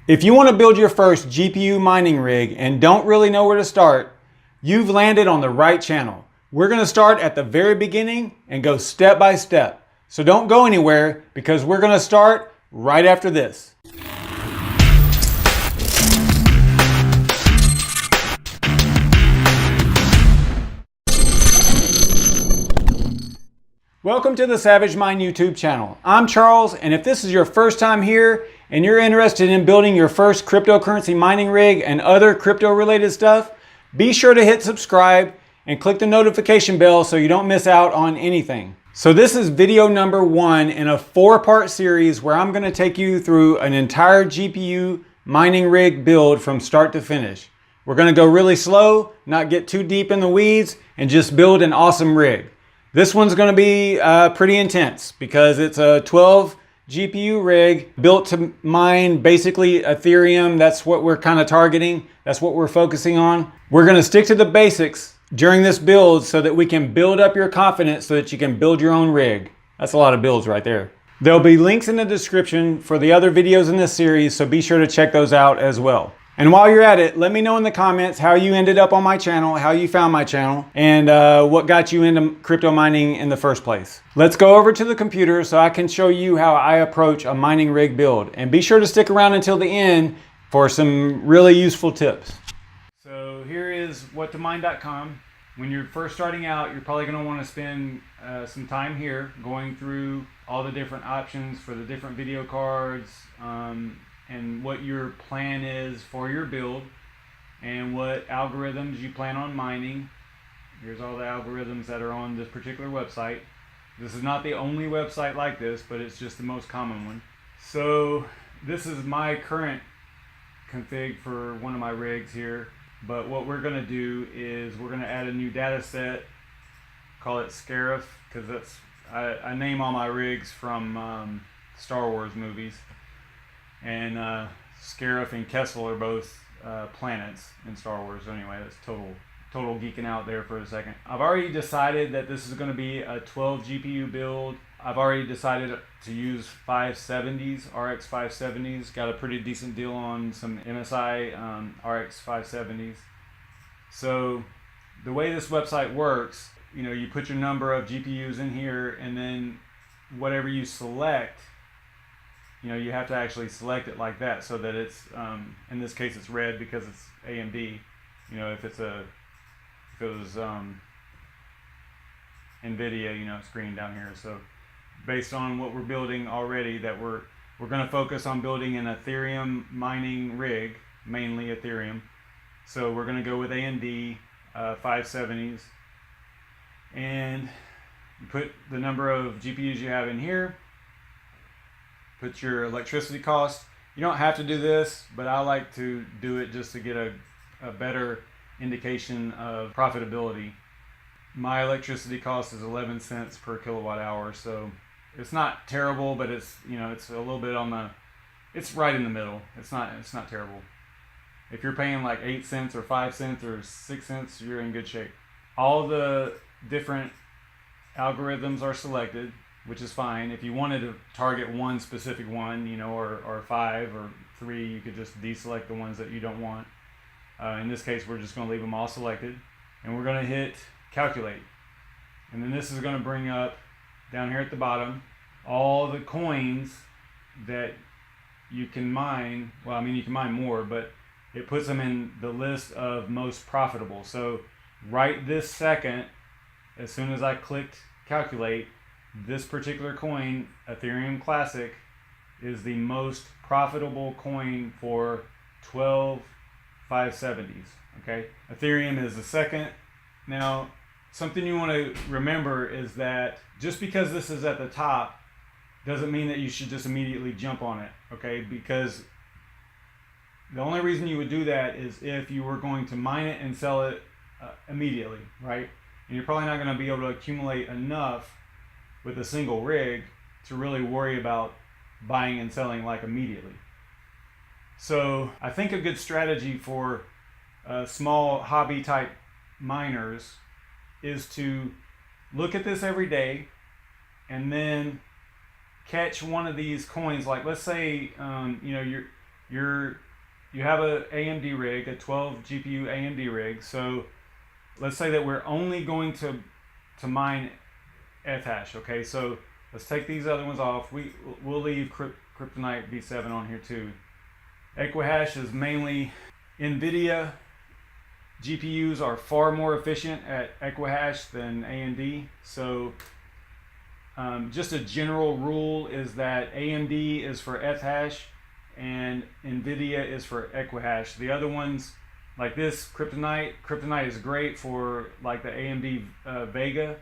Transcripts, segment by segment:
If you want to build your first GPU mining rig and don't really know where to start, you've landed on the right channel. We're going to start at the very beginning and go step by step. So don't go anywhere because we're going to start right after this. Welcome to the Savage Mine YouTube channel. I'm Charles, and if this is your first time here and you're interested in building your first cryptocurrency mining rig and other crypto related stuff, be sure to hit subscribe and click the notification bell so you don't miss out on anything. So this is video number 1 in a 4-part series where I'm going to take you through an entire GPU mining rig build from start to finish. We're going to go really slow, not get too deep in the weeds, and just build an awesome rig. This one's going to be pretty intense because it's a 12 GPU rig built to mine basically Ethereum. That's what we're kind of targeting. That's what we're focusing on. We're going to stick to the basics during this build so that we can build up your confidence so that you can build your own rig. That's a lot of builds right there. There'll be links in the description for the other videos in this series, so be sure to check those out as well. And while you're at it, let me know in the comments how you ended up on my channel, how you found my channel, and what got you into crypto mining in the first place. Let's go over to the computer so I can show you how I approach a mining rig build. And be sure to stick around until the end for some really useful tips. So here is whattomine.com. When you're first starting out, you're probably going to want to spend some time here going through all the different options for the different video cards, and what your plan is for your build and what algorithms you plan on mining. Here's all the algorithms that are on this particular website. This is not the only website like this, but it's just the most common one. So this is my current config for one of my rigs here, but what we're going to do is we're going to add a new data set, call it Scarif, because that's I name all my rigs from Star Wars movies. And Scarif and Kessel are both planets in Star Wars. Anyway, that's total geeking out there for a second. I've already decided that this is going to be a 12 GPU build. I've already decided to use 570s, RX 570s. Got a pretty decent deal on some MSI RX 570s. So the way this website works, you know, you put your number of GPUs in here, and then whatever you select, you know, you have to actually select it like that so that it's, in this case it's red because it's AMD. You know, if it was NVIDIA, you know, it's green down here. So based on what we're building already, that we're going to focus on building an Ethereum mining rig, mainly Ethereum. So we're going to go with AMD 570s, and you put the number of GPUs you have in here. Put your electricity cost. You don't have to do this, but I like to do it just to get a better indication of profitability. My electricity cost is 11 cents per kilowatt hour, so it's not terrible, but it's, you know, it's a little bit on the, it's right in the middle. It's not terrible. If you're paying like 8 cents or 5 cents or 6 cents, you're in good shape. All the different algorithms are selected, which is fine. If you wanted to target one specific one, you know, or 5 or 3, you could just deselect the ones that you don't want. In this case, we're just going to leave them all selected, and we're going to hit calculate. And then this is going to bring up, down here at the bottom, all the coins that you can mine. Well, I mean, you can mine more, but it puts them in the list of most profitable. So right this second, as soon as I clicked calculate, this particular coin, Ethereum Classic, is the most profitable coin for 12 570s. Okay, Ethereum is the second. Now, something you want to remember is that just because this is at the top doesn't mean that you should just immediately jump on it. Okay, because the only reason you would do that is if you were going to mine it and sell it immediately, right? And you're probably not going to be able to accumulate enough with a single rig to really worry about buying and selling like immediately. So I think a good strategy for small hobby type miners is to look at this every day and then catch one of these coins. Like, let's say you know, you have a AMD rig, a 12 GPU AMD rig. So let's say that we're only going to mine F-hash. Okay, so let's take these other ones off. We'll leave Kryptonite V7 on here too. Equihash is mainly NVIDIA. GPUs are far more efficient at Equihash than AMD. So just a general rule is that AMD is for F-hash and NVIDIA is for Equihash. The other ones, like this Kryptonite is great for like the AMD Vega,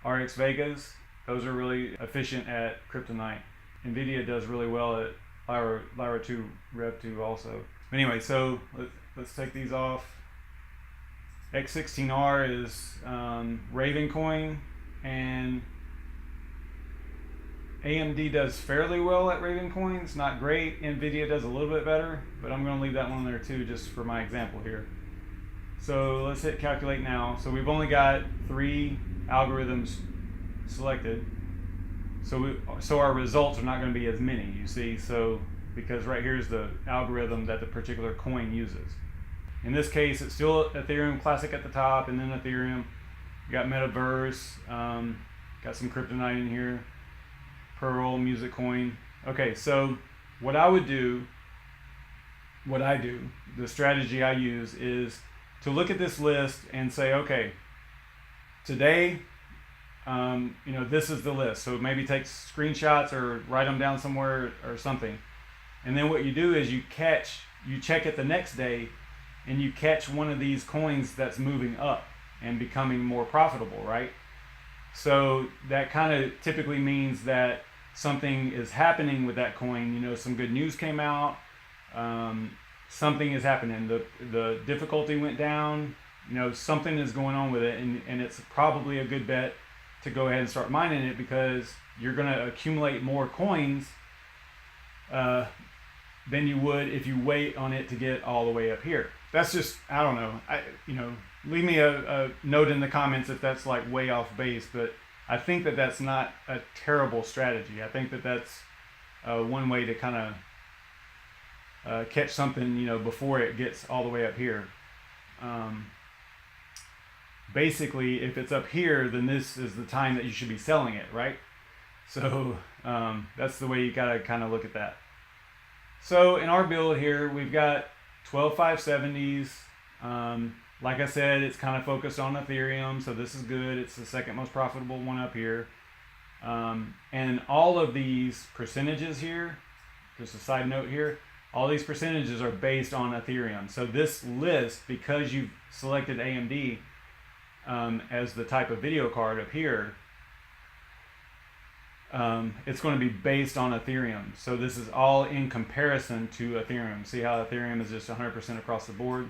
RX Vegas. Those are really efficient at Kryptonite. NVIDIA does really well at Lyra 2 Rev 2 also. Anyway, so let's take these off. X16R is Ravencoin, and AMD does fairly well at Ravencoin. It's not great. NVIDIA does a little bit better, but I'm going to leave that one there too just for my example here. So let's hit calculate now. So we've only got 3 algorithms selected. So our results are not going to be as many, you see. So because right here is the algorithm that the particular coin uses. In this case, it's still Ethereum Classic at the top, and then Ethereum. You got Metaverse, got some Kryptonite in here, Pearl, Music Coin. Okay, so what I do, the strategy I use is to look at this list and say, okay, today, this is the list. So maybe take screenshots or write them down somewhere or something. And then what you do is you check it the next day, and you catch one of these coins that's moving up and becoming more profitable, right? So that kind of typically means that something is happening with that coin. Some good news came out, something is happening. The difficulty went down, something is going on with it, and it's probably a good bet to go ahead and start mining it, because you're going to accumulate more coins than you would if you wait on it to get all the way up here. That's just, I don't know. Leave me a note in the comments if that's like way off base, but I think that that's not a terrible strategy. I think that that's one way to kind of catch something, before it gets all the way up here. Basically, if it's up here, then this is the time that you should be selling it, right? So that's the way you gotta kind of look at that. So in our build here, we've got 12 570s. Like I said, it's kind of focused on Ethereum, so this is good. It's the second most profitable one up here. And all of these percentages here, just a side note here, all these percentages are based on Ethereum. So this list, because you've selected AMD as the type of video card up here, it's going to be based on Ethereum. So this is all in comparison to Ethereum. See how Ethereum is just 100% across the board?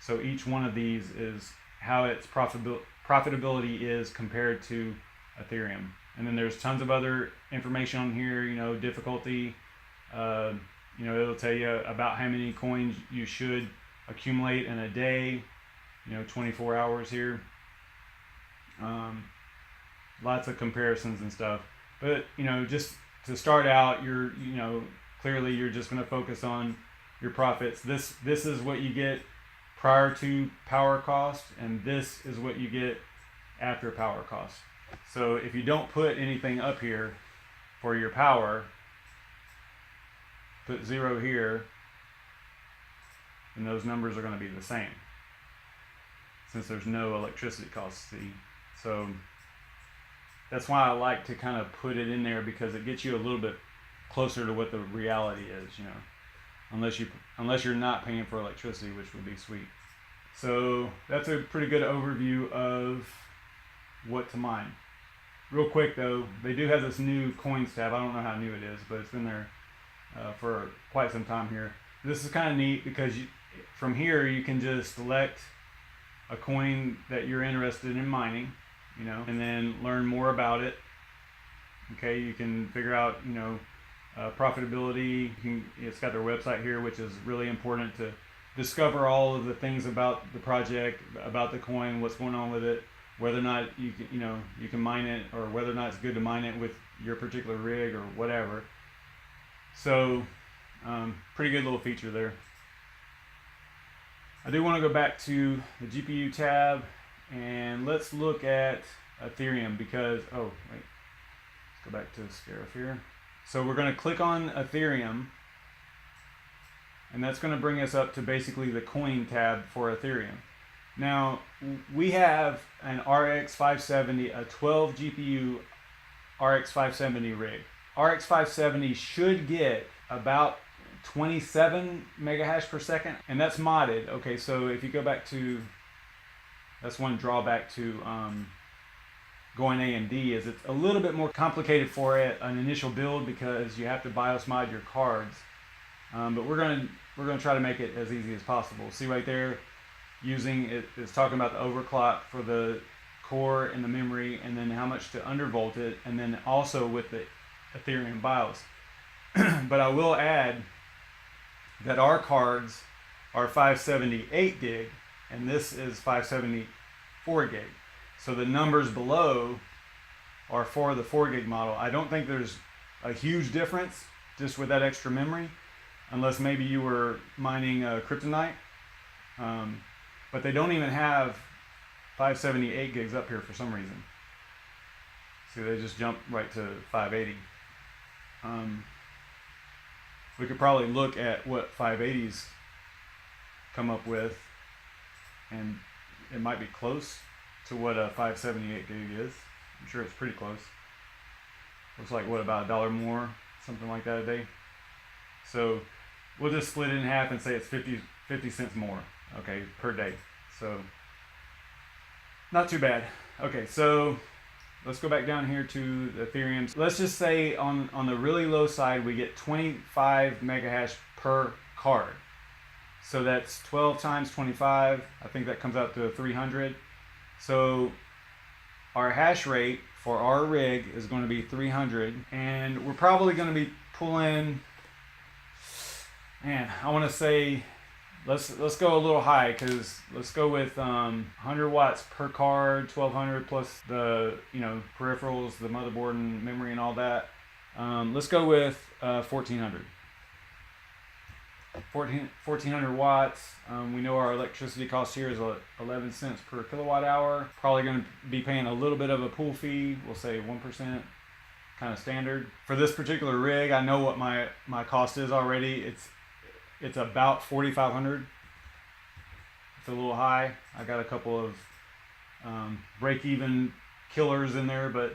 So each one of these is how its profitability is compared to Ethereum. And then there's tons of other information on here, difficulty. It'll tell you about how many coins you should accumulate in a day, 24 hours here. Lots of comparisons and stuff. But, just to start out, clearly you're just going to focus on your profits. This is what you get prior to power cost, and this is what you get after power cost. So if you don't put anything up here for your power, put 0 here, and those numbers are going to be the same, since there's no electricity costs, see? So that's why I like to kind of put it in there, because it gets you a little bit closer to what the reality is, unless you're not paying for electricity, which would be sweet. So that's a pretty good overview of what to mine. Real quick though, they do have this new coins tab. I don't know how new it is, but it's been there for quite some time here. This is kind of neat, because from here you can just select a coin that you're interested in mining, and then learn more about it. Okay, you can figure out, profitability. It's got their website here, which is really important to discover all of the things about the project, about the coin, what's going on with it, whether or not you can mine it, or whether or not it's good to mine it with your particular rig or whatever. So Pretty good little feature there. I do want to go back to the GPU tab and let's look at Ethereum because, oh wait, let's go back to Scarif here. So we're going to click on Ethereum and that's going to bring us up to basically the coin tab for Ethereum. Now we have an RX 570, a 12 GPU RX 570 rig. RX 570 should get about 27 mega hash per second, and that's modded. Okay, so if you go back to, that's one drawback to going AMD is it's a little bit more complicated for an initial build because you have to BIOS mod your cards. But we're gonna try to make it as easy as possible. See right there, using it's talking about the overclock for the core and the memory, and then how much to undervolt it, and then also with the Ethereum BIOS. But I will add that our cards are 578 gig and this is 574 gig. So the numbers below are for the 4 gig model. I don't think there's a huge difference just with that extra memory, unless maybe you were mining kryptonite. But they don't even have 578 gigs up here for some reason. See, they just jump right to 580. We could probably look at what 580s come up with, and it might be close to what a 578 gig is. I'm sure it's pretty close. Looks like, what, about $1 more, something like that a day. So we'll just split it in half and say it's 50 cents more, okay, per day. So not too bad. Okay, so let's go back down here to the Ethereum. Let's just say on the really low side, we get 25 mega hash per card. So that's 12 times 25. I think that comes out to 300. So our hash rate for our rig is going to be 300. And we're probably going to be pulling, man, I want to say, let's go a little high, because let's go with 100 watts per card, 1200 plus the peripherals, the motherboard and memory and all that. Let's go with 1400. 1400 watts. We know our electricity cost here is 11 cents per kilowatt hour. Probably going to be paying a little bit of a pool fee. We'll say 1%, kind of standard. For this particular rig, I know what my cost is already. It's about 4,500. It's a little high. I got a couple of break-even killers in there, but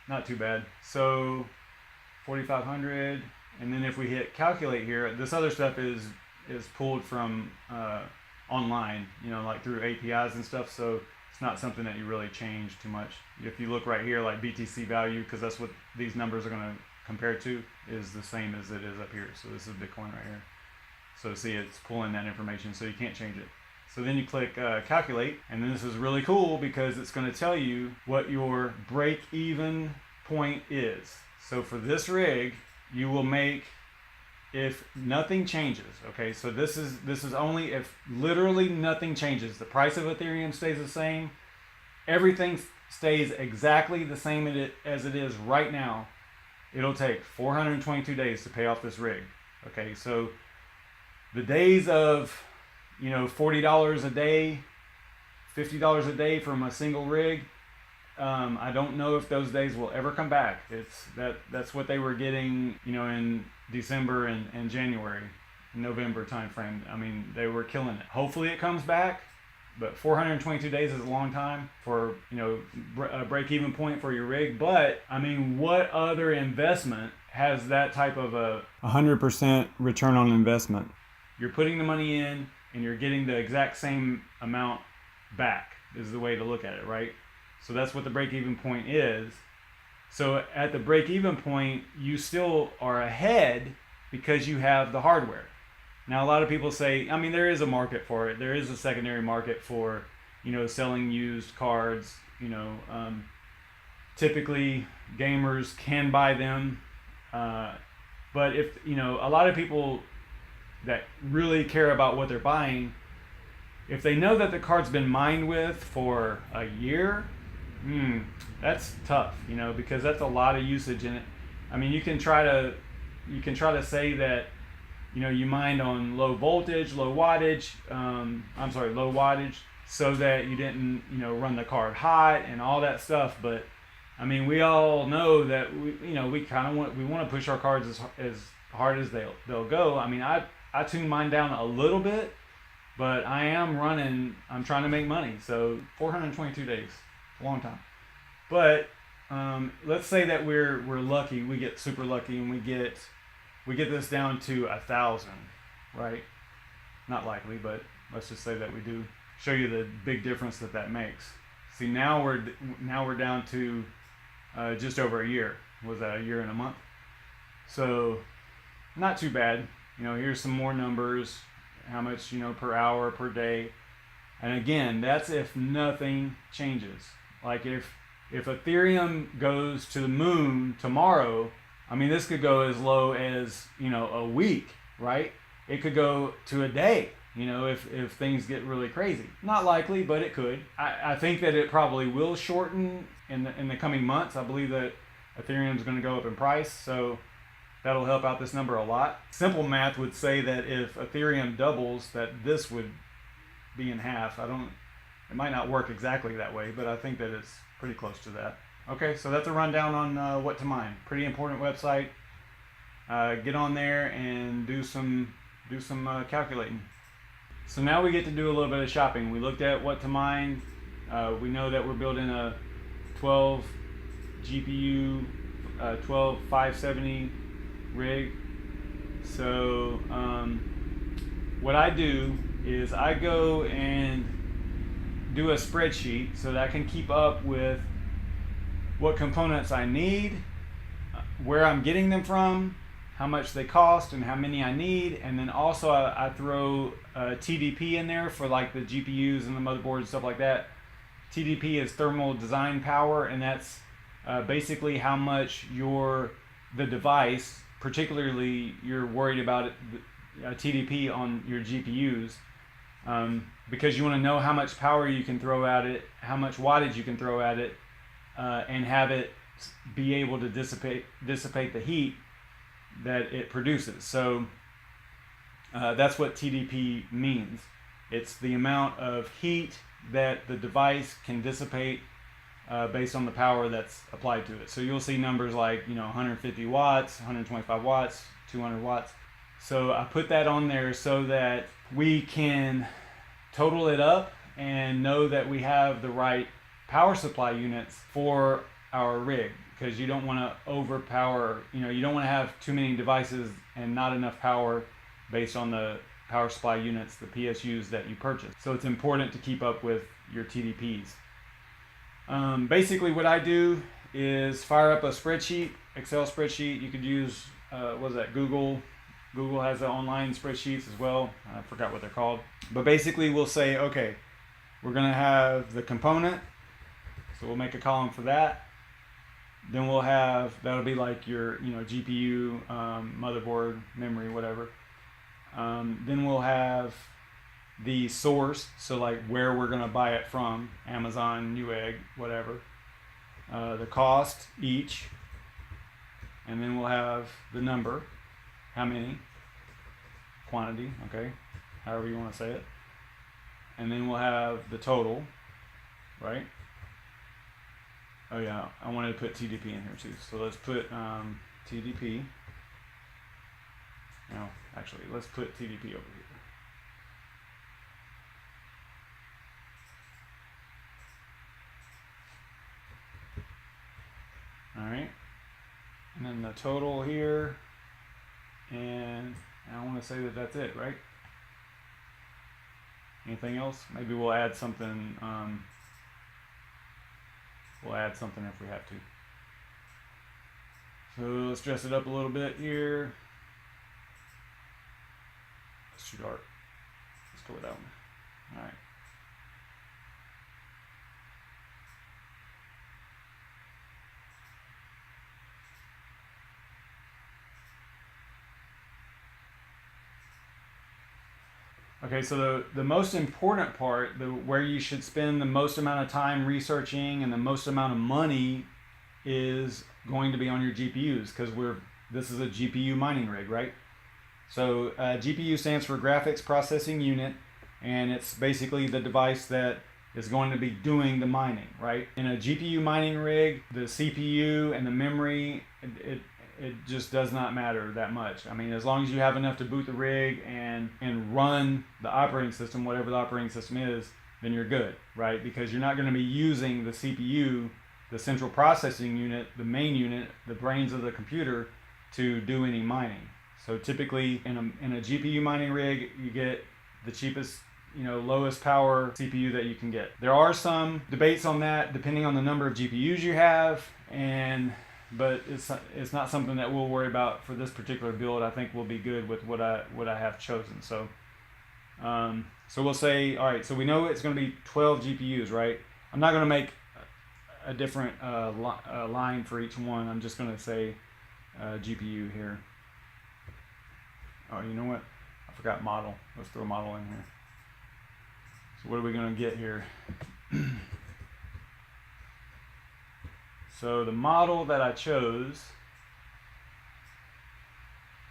not too bad. So 4,500, and then if we hit calculate here, this other stuff is pulled from online, like through APIs and stuff. So it's not something that you really change too much. If you look right here, like BTC value, because that's what these numbers are going to compare to, is the same as it is up here. So this is Bitcoin right here. So see, it's pulling that information, so you can't change it. So then you click calculate, and then this is really cool because it's going to tell you what your break-even point is. So for this rig, you will make, if nothing changes, okay, so this is only if literally nothing changes. The price of Ethereum stays the same, everything stays exactly the same as it is right now. It'll take 422 days to pay off this rig. Okay, so the days of, $40 a day, $50 a day from a single rig, I don't know if those days will ever come back. That's what they were getting, in December and January, November timeframe. I mean, they were killing it. Hopefully it comes back, but 422 days is a long time for, a break-even point for your rig. But I mean, what other investment has that type of a 100% return on investment? You're putting the money in and you're getting the exact same amount back, is the way to look at it, right? So that's what the break-even point is. So at the break-even point, you still are ahead because you have the hardware. Now, a lot of people say, I mean, there is a market for it. There is a secondary market for, selling used cards. Typically gamers can buy them. But if, a lot of people that really care about what they're buying, if they know that the card's been mined with for a year, that's tough, because that's a lot of usage in it. I mean, you can try to say that, you mined on low voltage, low wattage, low wattage, so that you didn't, run the card hot and all that stuff. But I mean, we all know that we want to push our cards as hard as they'll go. I mean, I tune mine down a little bit, but I'm trying to make money. So 422 days, a long time. But let's say that we're lucky, we get super lucky, and we get this down to 1,000, right? Not likely, but let's just say that we do. Show you the big difference that makes. See, now we're down to just over a year. Was that a year and a month? So not too bad. Here's some more numbers. How much per hour, per day, and again, that's if nothing changes. Like if Ethereum goes to the moon tomorrow, I mean, this could go as low as a week, right? It could go to a day. If things get really crazy. Not likely, but it could. I think that it probably will shorten in the coming months. I believe that Ethereum is going to go up in price, so that'll help out this number a lot. Simple math would say that if Ethereum doubles, that this would be in half. It might not work exactly that way, but I think that it's pretty close to that. Okay, so that's a rundown on what to mine. Pretty important website. Get on there and do some calculating. So now we get to do a little bit of shopping. We looked at what to mine. We know that we're building a 12 GPU, 12 570 rig. So what I do is I go and do a spreadsheet so that I can keep up with what components I need, where I'm getting them from, how much they cost, and how many I need. And then also I throw TDP in there for like the GPUs and the motherboard and stuff like that. TDP is thermal design power, and that's basically how much the device, particularly you're worried about TDP on your GPUs, because you want to know how much power you can throw at it, how much wattage you can throw at it, and have it be able to dissipate the heat that it produces. So that's what TDP means. It's the amount of heat that the device can dissipate based on the power that's applied to it. So you'll see numbers like 150 watts, 125 watts, 200 watts. So I put that on there so that we can total it up and know that we have the right power supply units for our rig, because you don't want to overpower, you don't want to have too many devices and not enough power based on the power supply units, the PSUs that you purchase. So it's important to keep up with your TDPs. Basically what I do is fire up a spreadsheet, Excel spreadsheet. You could use, Google. Google has the online spreadsheets as well. I forgot what they're called. But basically we'll say, okay, we're going to have the component. So we'll make a column for that. Then we'll have, that'll be like your GPU, motherboard, memory, whatever. Then we'll have the source, so like where we're going to buy it from, Amazon, Newegg, whatever. The cost each. And then we'll have the number, how many, quantity, okay, however you want to say it. And then we'll have the total, right? Oh yeah, I wanted to put TDP in here too. So let's put TDP. No, actually, let's put TDP over here. All right, and then the total here, and I want to say that that's it, right? Anything else? Maybe we'll add something. We'll add something if we have to. So let's dress it up a little bit here. It's too dark. Let's go with that one. All right. Okay, so the most important part, where you should spend the most amount of time researching and the most amount of money, is going to be on your GPUs, because this is a GPU mining rig, right? So GPU stands for Graphics Processing Unit, and it's basically the device that is going to be doing the mining, right? In a GPU mining rig, the CPU and the memory, it just does not matter that much. I mean, as long as you have enough to boot the rig and run the operating system, whatever the operating system is, then you're good, right? Because you're not going to be using the CPU, the central processing unit, the main unit, the brains of the computer, to do any mining. So typically in a GPU mining rig, you get the cheapest, lowest power CPU that you can get. There are some debates on that depending on the number of GPUs you have, but it's not something that we'll worry about for this particular build. I think we'll be good with what I have chosen. So we'll say, all right, so we know it's going to be 12 GPUs, right? I'm not going to make a different line for each one. I'm just going to say GPU here. Oh, you know what? I forgot model. Let's throw model in here. So what are we going to get here? So the model that I chose,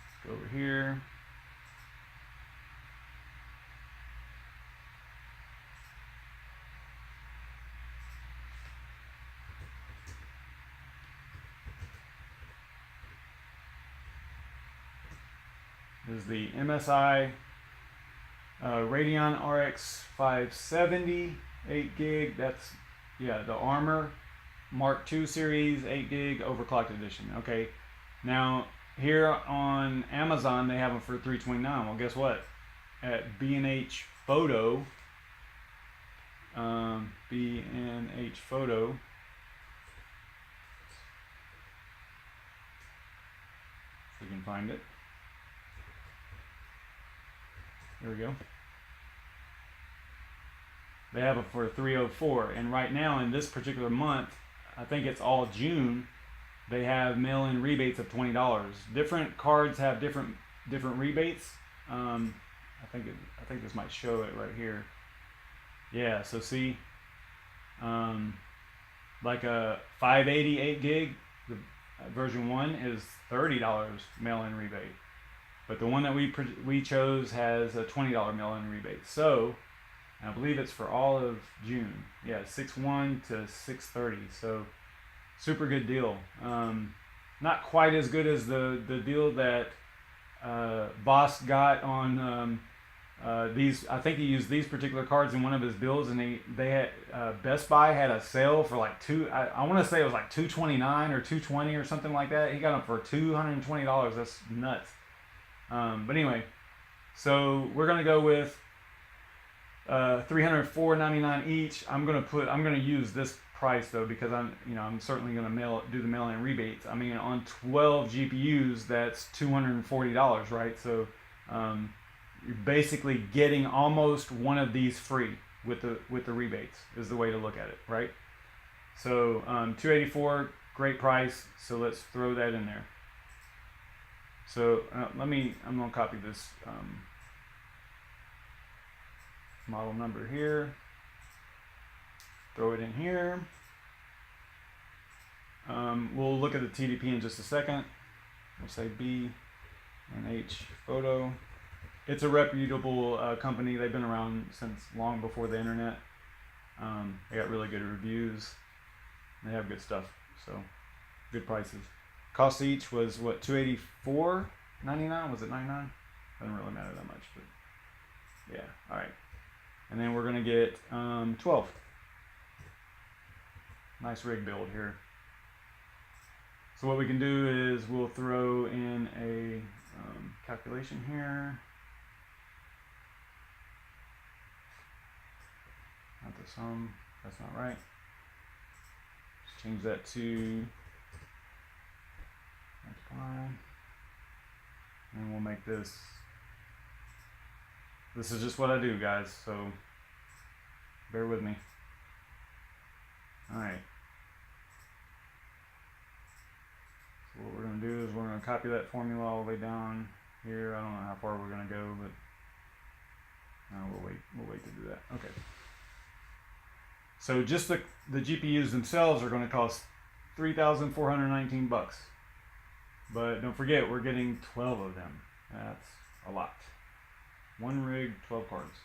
let's go over here. This is the MSI Radeon RX 570, 8 gig. That's, the Armor Mark II series, 8 gig overclocked edition. Okay, now here on Amazon they have them for $329. Well, guess what? At B&H Photo, B&H Photo, if we can find it. There we go. They have it for $304, and right now in this particular month, I think it's all June, they have mail-in rebates of $20. Different cards have different rebates. I think this might show it right here. Yeah, so see, like a 580 8 gig, the version 1 is $30 mail-in rebate. But the one that we chose has a $20 mail-in rebate. So, I believe it's for all of June. Yeah, 6/1 to 6/30. So, super good deal. Not quite as good as the deal that Boss got on these. I think he used these particular cards in one of his builds, and they had Best Buy had a sale for like I want to say it was like $229 or $220 or something like that. He got them for $220. That's nuts. But anyway, so we're gonna go with $304.99 each. I'm gonna use this price though, because I'm certainly gonna do the mail-in rebates. I mean, on 12 GPUs, that's $240, right? So you're basically getting almost one of these free with the rebates, is the way to look at it, right? So $284, great price. So let's throw that in there. So I'm going to copy this model number here, throw it in here. We'll look at the TDP in just a second. We'll say B&H Photo. It's a reputable company. They've been around since long before the internet. They got really good reviews. They have good stuff, so good prices. Cost each was what, $284.99? Was it $99? Doesn't really matter that much, but yeah. All right, and then we're gonna get 12. Nice rig build here. So what we can do is we'll throw in a calculation here. Not the sum. That's not right. Let's change that to multiply, and we'll make this is just what I do, guys, so bear with me. Alright, so what we're going to do is we're going to copy that formula all the way down here. I don't know how far we're going to go, but we'll wait to do that. Okay, so just the GPUs themselves are going to cost $3,419. But don't forget, we're getting 12 of them. That's a lot. One rig, 12 cards.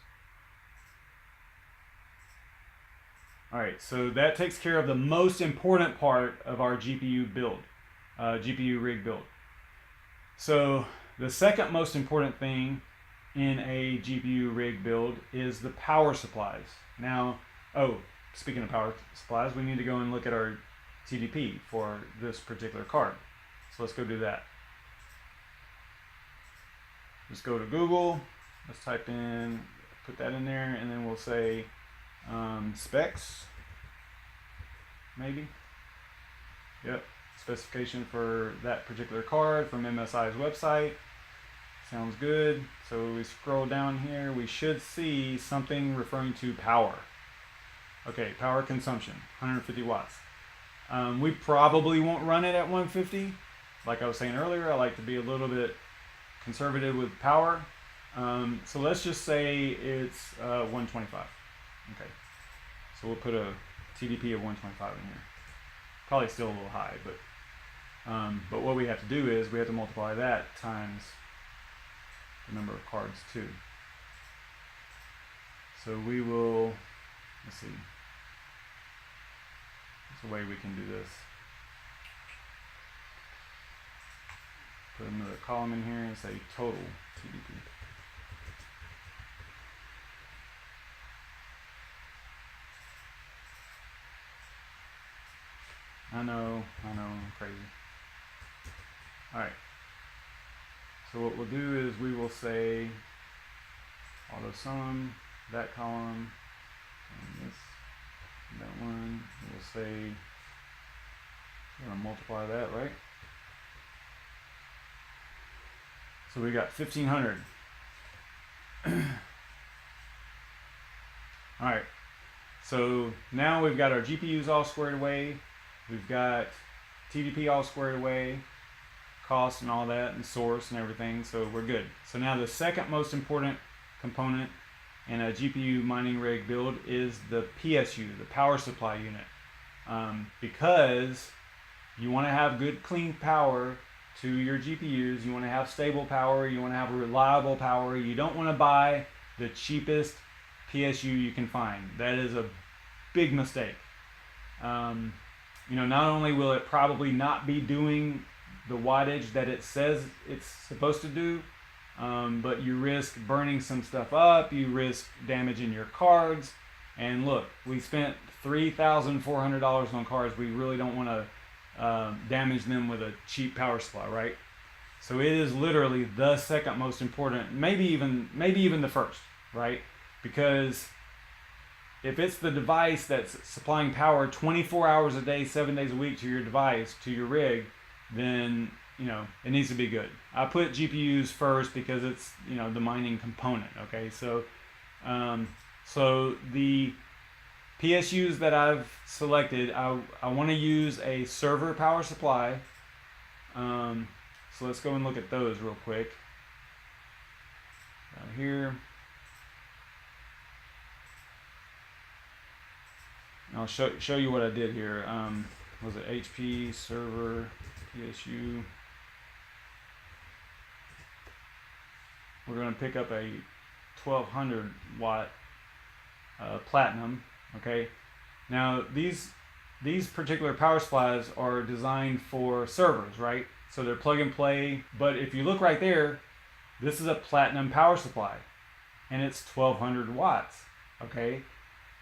All right, so that takes care of the most important part of our GPU build, GPU rig build. So the second most important thing in a GPU rig build is the power supplies. Now, speaking of power supplies, we need to go and look at our TDP for this particular card. So let's go do that. Just go to Google, let's type in, put that in there, and then we'll say specs, maybe. Yep, specification for that particular card from MSI's website. Sounds good. So we scroll down here, we should see something referring to power. Okay, power consumption, 150 watts. We probably won't run it at 150. Like I was saying earlier, I like to be a little bit conservative with power. So let's just say it's 125. Okay, so we'll put a TDP of 125 in here. Probably still a little high, but what we have to do is we have to multiply that times the number of cards too. So we will, let's see, there's a way we can do this. Put another column in here and say total TDP. I know, I'm crazy. Alright. So what we'll do is we will say auto sum, that column, and this, and that one. We'll say, we're going to multiply that, right? So we got 1500. Alright. So now we've got our GPUs all squared away. We've got TDP all squared away, cost and all that, and source and everything, so we're good. So now the second most important component in a GPU mining rig build is the PSU, the power supply unit. Because you want to have good clean power to your GPUs, you want to have stable power, you want to have reliable power, you don't want to buy the cheapest PSU you can find. That is a big mistake. You know, not only will it probably not be doing the wattage that it says it's supposed to do, but you risk burning some stuff up, you risk damaging your cards, and look, we spent $3,400 on cards. We really don't want to damage them with a cheap power supply, right? So it is literally the second most important, maybe even the first, right? Because if it's the device that's supplying power 24 hours a day, 7 days a week to your device, to your rig, then, you know, it needs to be good. I put GPUs first because it's, you know, the mining component, okay? So, so the PSUs that I've selected, I want to use a server power supply. So let's go and look at those real quick. Down here. I'll show you what I did here. Was it HP server PSU? We're going to pick up a 1200 watt platinum. Okay. Now these particular power supplies are designed for servers, right? So they're plug and play. But if you look right there, this is a platinum power supply, and it's 1200 watts. Okay.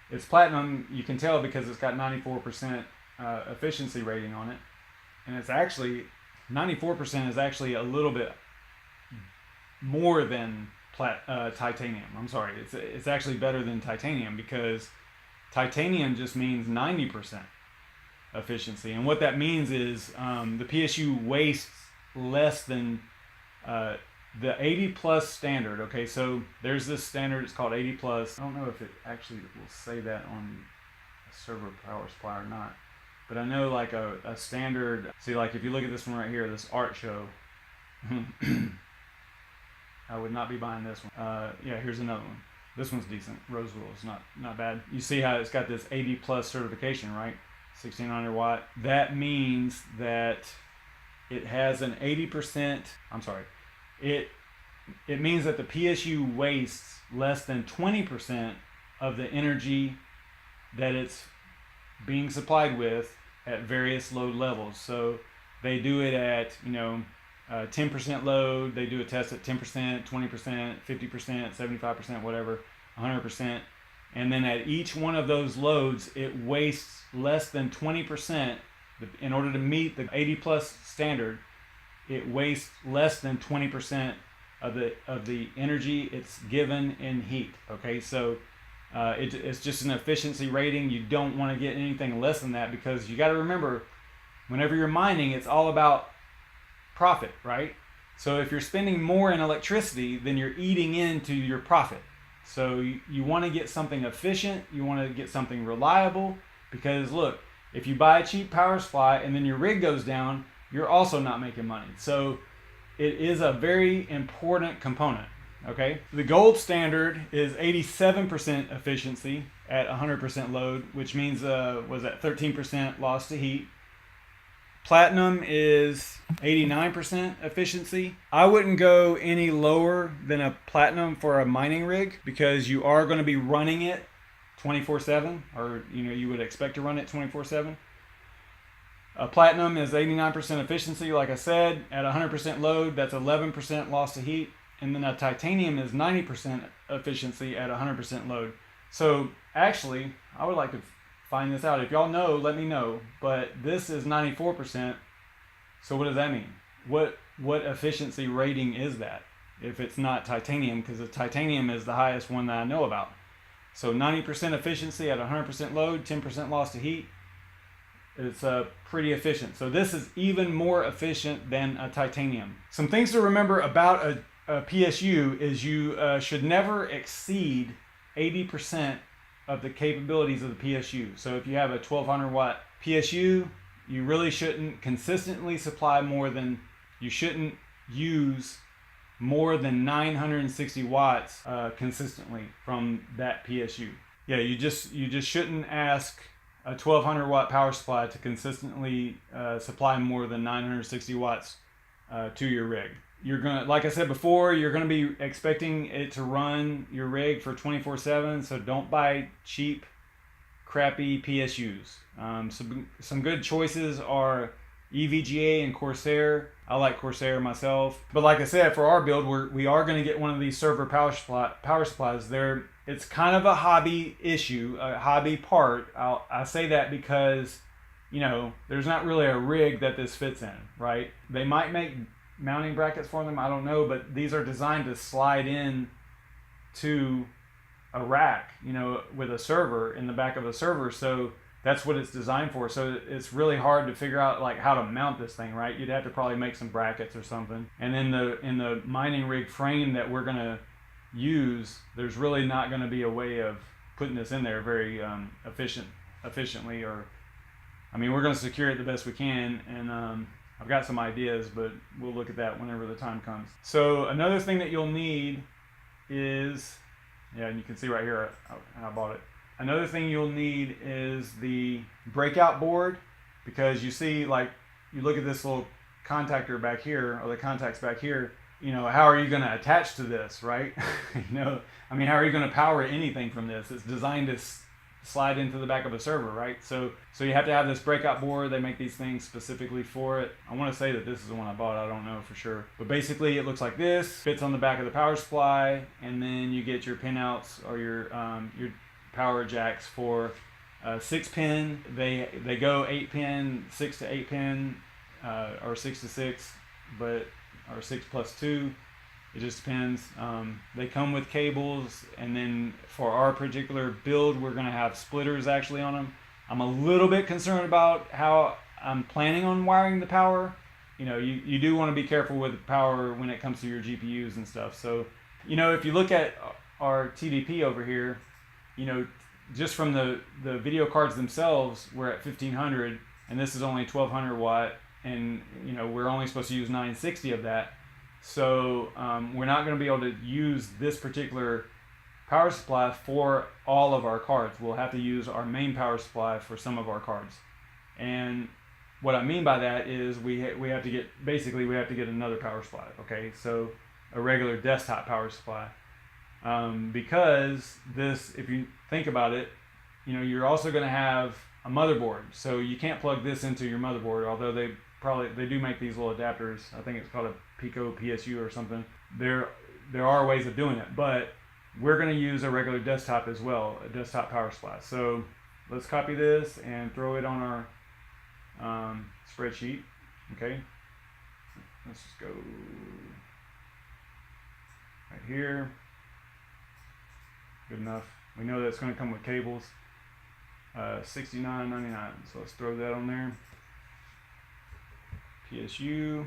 It's platinum, you can tell because it's got 94% efficiency rating on it. And it's actually, 94% is actually a little bit more than titanium. I'm sorry, it's actually better than titanium because titanium just means 90% efficiency. And what that means is the PSU wastes less than the 80 plus standard. Okay, so there's this standard, it's called 80 plus. I don't know if it actually will say that on a server power supply or not, but I know like a standard, see, like if you look at this one right here, this art show, I would not be buying this one. Yeah, here's another one. This one's decent. Roseville is not bad. You see how it's got this 80 plus certification, right? 1600 watt. That means that it has an 80%, I'm sorry, it it means that the PSU wastes less than 20% of the energy that it's being supplied with at various load levels. So they do it at 10% load. They do a test at 10%, 20%, 50%, 75%, whatever, 100%. And then at each one of those loads, it wastes less than 20%. In order to meet the 80 plus standard, it wastes less than 20% of the energy it's given in heat. Okay, so it's just an efficiency rating. You don't want to get anything less than that, because you got to remember, whenever you're mining, it's all about profit, right? So if you're spending more in electricity, then you're eating into your profit. So you want to get something efficient, you want to get something reliable, because look, if you buy a cheap power supply and then your rig goes down, you're also not making money. So it is a very important component, okay? The gold standard is 87% efficiency at 100% load, which means, was that 13% loss to heat. Platinum is 89% efficiency. I wouldn't go any lower than a platinum for a mining rig, because you are going to be running it 24/7, or you would expect to run it 24/7. A platinum is 89% efficiency, like I said, at 100% load. That's 11% loss to heat. And then a titanium is 90% efficiency at 100% load. So actually, I would like to find this out. If y'all know, let me know. But this is 94%. So what does that mean? What efficiency rating is that if it's not titanium? Because the titanium is the highest one that I know about. So 90% efficiency at 100% load, 10% loss to heat. It's pretty efficient. So this is even more efficient than a titanium. Some things to remember about a PSU is you should never exceed 80% of the capabilities of the PSU. So if you have a 1200 watt PSU, you really shouldn't consistently supply you shouldn't use more than 960 watts consistently from that PSU. Yeah, you just shouldn't ask a 1200 watt power supply to consistently supply more than 960 watts to your rig. You're gonna, like I said before, you're gonna be expecting it to run your rig for 24/7. So don't buy cheap, crappy PSUs. Some good choices are EVGA and Corsair. I like Corsair myself, but like I said, for our build, we are going to get one of these server power supplies. It's kind of a hobby issue, a hobby part. I say that because there's not really a rig that this fits in, right? They might make mounting brackets for them, I don't know, but these are designed to slide in to a rack, with a server in the back of a server. So that's what it's designed for. So it's really hard to figure out like how to mount this thing, right? You'd have to probably make some brackets or something. And then in the mining rig frame that we're gonna use, there's really not gonna be a way of putting this in there very efficiently. Or, I mean, we're gonna secure it the best we can, and I've got some ideas, but we'll look at that whenever the time comes. So another thing that you'll need is, yeah, and you can see right here I bought it. Another thing you'll need is the breakout board, because you see, like, you look at this little contactor back here, or the contacts back here, how are you going to attach to this, right? I mean, how are you going to power anything from this? It's designed to slide into the back of a server, right? So you have to have this breakout board. They make these things specifically for it. I want to say that this is the one I bought. I don't know for sure. But basically it looks like this, fits on the back of the power supply, and then you get your pinouts or your power jacks for 6 pin. They go 8 pin, 6 to 8 pin, or 6 to 6, or 6 plus 2. It just depends. They come with cables, and then for our particular build, we're gonna have splitters actually on them. I'm a little bit concerned about how I'm planning on wiring the power. You do want to be careful with the power when it comes to your GPUs and stuff. So, if you look at our TDP over here, just from the video cards themselves, we're at 1500, and this is only 1200 watt, and we're only supposed to use 960 of that. So we're not going to be able to use this particular power supply for all of our cards. We'll have to use our main power supply for some of our cards. And what I mean by that is we have to get another power supply. Okay, so a regular desktop power supply. Because this, if you think about it, you know, you're also going to have a motherboard. So you can't plug this into your motherboard, although they do make these little adapters. I think it's called a Pico PSU or something. There are ways of doing it, but we're going to use a regular desktop as well, a desktop power supply. So let's copy this and throw it on our spreadsheet. Okay, let's just go right here. Good enough. We know that's going to come with cables. $69.99. So let's throw that on there. PSU.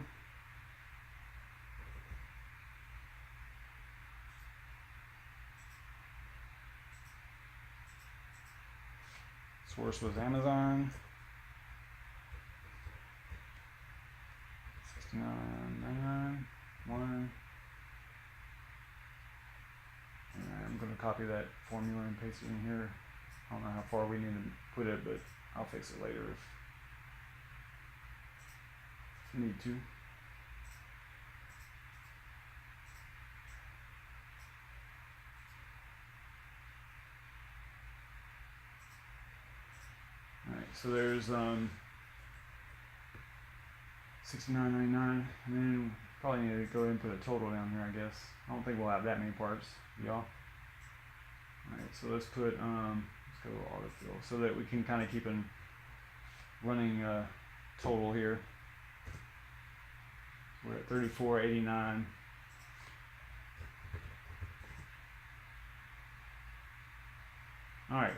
Source was Amazon. $69.99. One. And I'm going to copy that formula and paste it in here. I don't know how far we need to put it, but I'll fix it later if need to. Alright, so there's $69.99, and then probably need to go ahead and put a total down here, I guess. I don't think we'll have that many parts, y'all. Alright, so let's put let's go autofill so that we can kind of keep a running total here. We're at $34.89. Alright,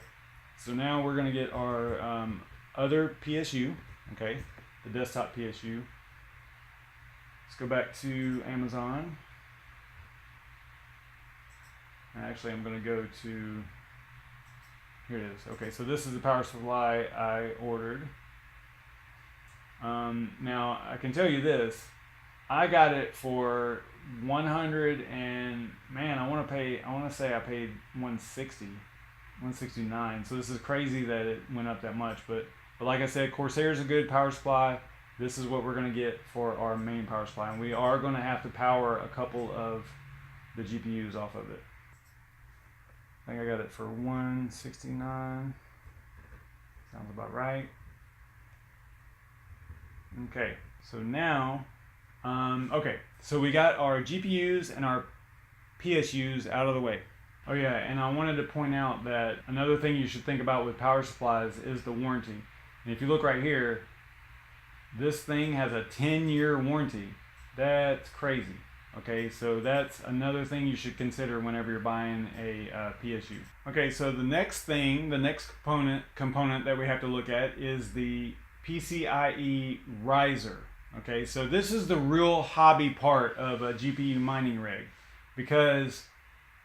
so now we're going to get our other PSU, okay, the desktop PSU. Let's go back to Amazon. Actually, I'm going to go to, here it is. Okay, so this is the power supply I ordered. Now, I can tell you this. I got it for 100 and, man, I want to say I paid 169. So this is crazy that it went up that much. But like I said, Corsair's a good power supply. This is what we're going to get for our main power supply. And we are going to have to power a couple of the GPUs off of it. I think I got it for 169. Sounds about right. Okay, so now, okay, so we got our GPUs and our PSUs out of the way. Oh yeah, and I wanted to point out that another thing you should think about with power supplies is the warranty. And if you look right here, this thing has a 10-year warranty. That's crazy. Okay, so that's another thing you should consider whenever you're buying a PSU. Okay, so the next component that we have to look at is the PCIe riser. Okay, so this is the real hobby part of a GPU mining rig, because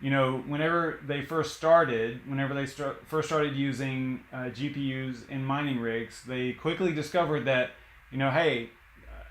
you know, whenever they first started using GPUs in mining rigs, they quickly discovered that, you know, hey,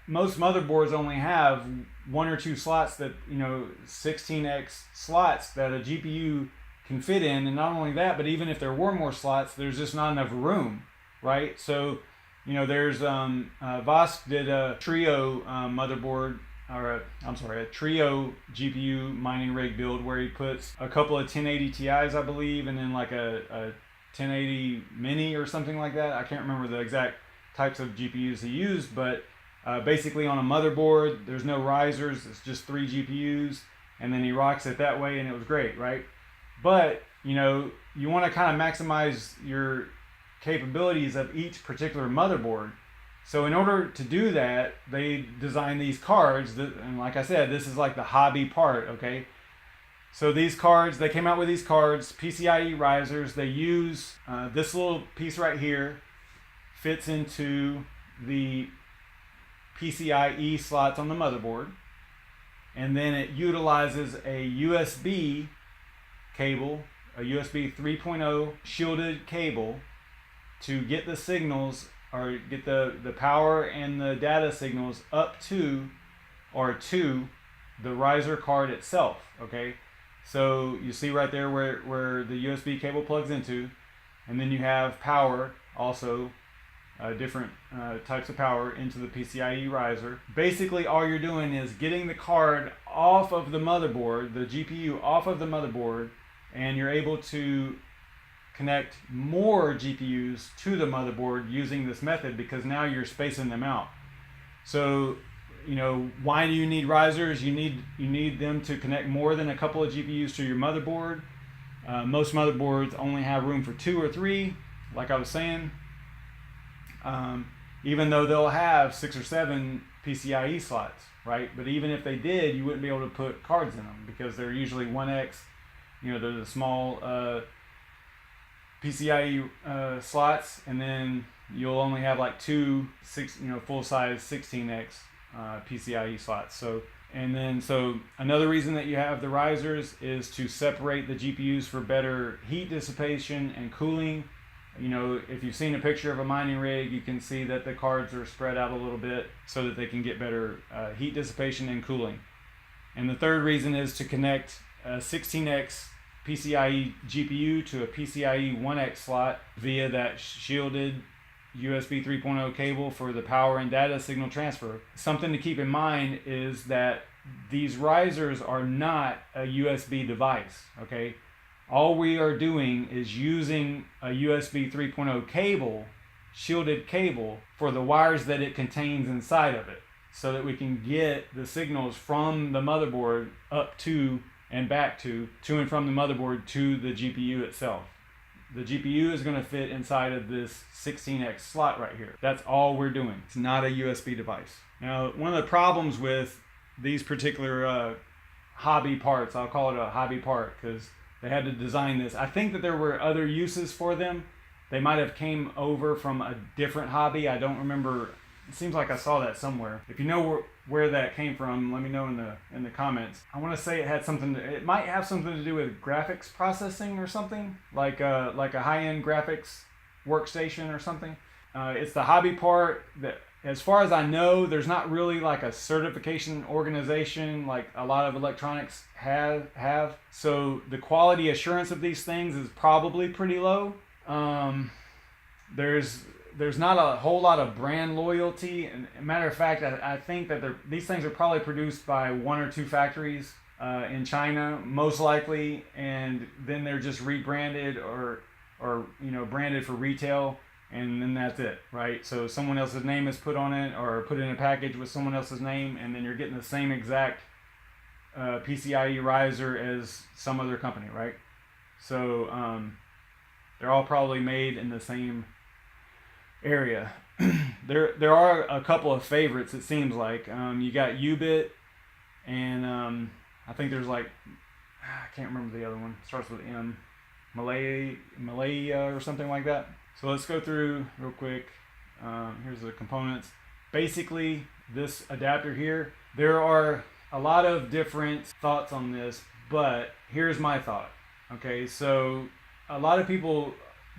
most motherboards only have 1 or 2 slots that, you know, 16x slots that a GPU can fit in. And not only that, but even if there were more slots, there's just not enough room, right? So, you know, there's Vosk did a Trio motherboard, or a Trio GPU mining rig build where he puts a couple of 1080 Ti's, I believe, and then like a 1080 Mini or something like that. I can't remember the exact types of GPUs he used, but basically on a motherboard, there's no risers, it's just 3 GPUs, and then he rocks it that way, and it was great, right? But, you know, you want to kind of maximize your capabilities of each particular motherboard. So in order to do that, they designed these cards, and like I said, this is like the hobby part, okay? So these cards, they came out with these cards, PCIe risers. They use this little piece right here, fits into the PCIe slots on the motherboard, and then it utilizes a USB cable, a USB 3.0 shielded cable, to get the signals, or get the power and the data signals up to, or to, the riser card itself. Okay, so you see right there where the USB cable plugs into, and then you have power also, different types of power into the PCIe riser. Basically all you're doing is getting the card off of the motherboard, the GPU off of the motherboard, and you're able to connect more GPUs to the motherboard using this method, because now you're spacing them out. So, you know, why do you need risers? You need them to connect more than a couple of GPUs to your motherboard. Most motherboards only have room for 2 or 3, like I was saying. Even though they'll have 6 or 7 PCIe slots, right? But even if they did, you wouldn't be able to put cards in them because they're usually 1X. You know, they're the small PCIe slots, and then you'll only have like 2 full-size 16X PCIe slots. So another reason that you have the risers is to separate the GPUs for better heat dissipation and cooling. You know, if you've seen a picture of a mining rig, you can see that the cards are spread out a little bit so that they can get better heat dissipation and cooling. And the third reason is to connect a 16X PCIe GPU to a PCIe 1X slot via that shielded USB 3.0 cable for the power and data signal transfer. Something to keep in mind is that these risers are not a USB device, okay? All we are doing is using a USB 3.0 cable, shielded cable, for the wires that it contains inside of it, so that we can get the signals from the motherboard up to and back to and from the motherboard to the GPU itself. The GPU is going to fit inside of this 16X slot right here. That's all we're doing. It's not a USB device. Now, one of the problems with these particular hobby parts, I'll call it a hobby part because they had to design this. I think that there were other uses for them. They might have came over from a different hobby. I don't remember. It seems like I saw that somewhere. If you know where that came from, let me know in the comments. I want to say it had something. It might have something to do with graphics processing or something, like a high-end graphics workstation or something. It's the hobby part that, as far as I know, there's not really like a certification organization like a lot of electronics have. So the quality assurance of these things is probably pretty low. There's not a whole lot of brand loyalty. And matter of fact, I think that these things are probably produced by 1 or 2 factories in China, most likely, and then they're just rebranded or branded for retail, and then that's it, right? So someone else's name is put on it or put in a package with someone else's name, and then you're getting the same exact PCIe riser as some other company, right? So they're all probably made in the same area. There are a couple of favorites, it seems like. You got Ubit, and I think there's like, I can't remember the other one. It starts with M. Malaya or something like that. So let's go through real quick. Here's the components. Basically, this adapter here, there are a lot of different thoughts on this, but here's my thought. Okay, so a lot of people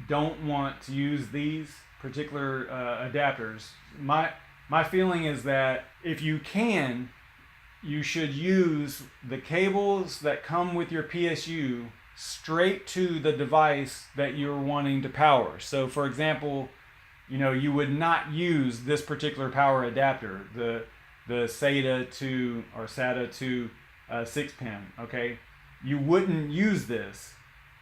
don't want to use these particular adapters. My feeling is that if you can, you should use the cables that come with your PSU straight to the device that you're wanting to power. So for example, you would not use this particular power adapter, the SATA to 6-pin, okay? You wouldn't use this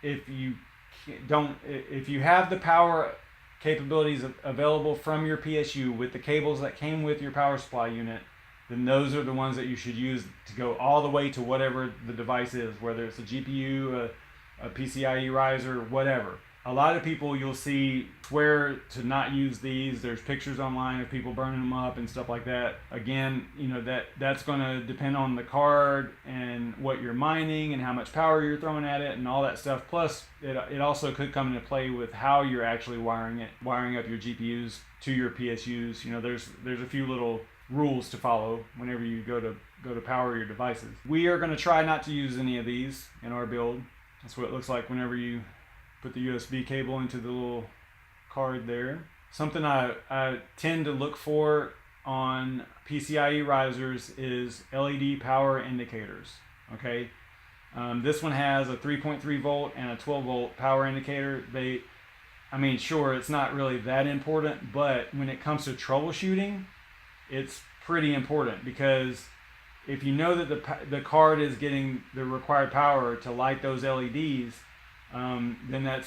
if you have the power capabilities available from your PSU with the cables that came with your power supply unit, then those are the ones that you should use to go all the way to whatever the device is, whether it's a GPU, a PCIe riser, whatever. A lot of people you'll see swear to not use these. There's pictures online of people burning them up and stuff like that. Again, that's going to depend on the card and what you're mining and how much power you're throwing at it and all that stuff. Plus, it also could come into play with how you're actually wiring up your GPUs to your PSUs. There's a few little rules to follow whenever you go to power your devices. We are going to try not to use any of these in our build. That's what it looks like whenever you put the USB cable into the little card there. Something I tend to look for on PCIe risers is LED power indicators. Okay, this one has a 3.3 volt and a 12 volt power indicator. Sure, it's not really that important, but when it comes to troubleshooting, it's pretty important because if you know that the card is getting the required power to light those LEDs, then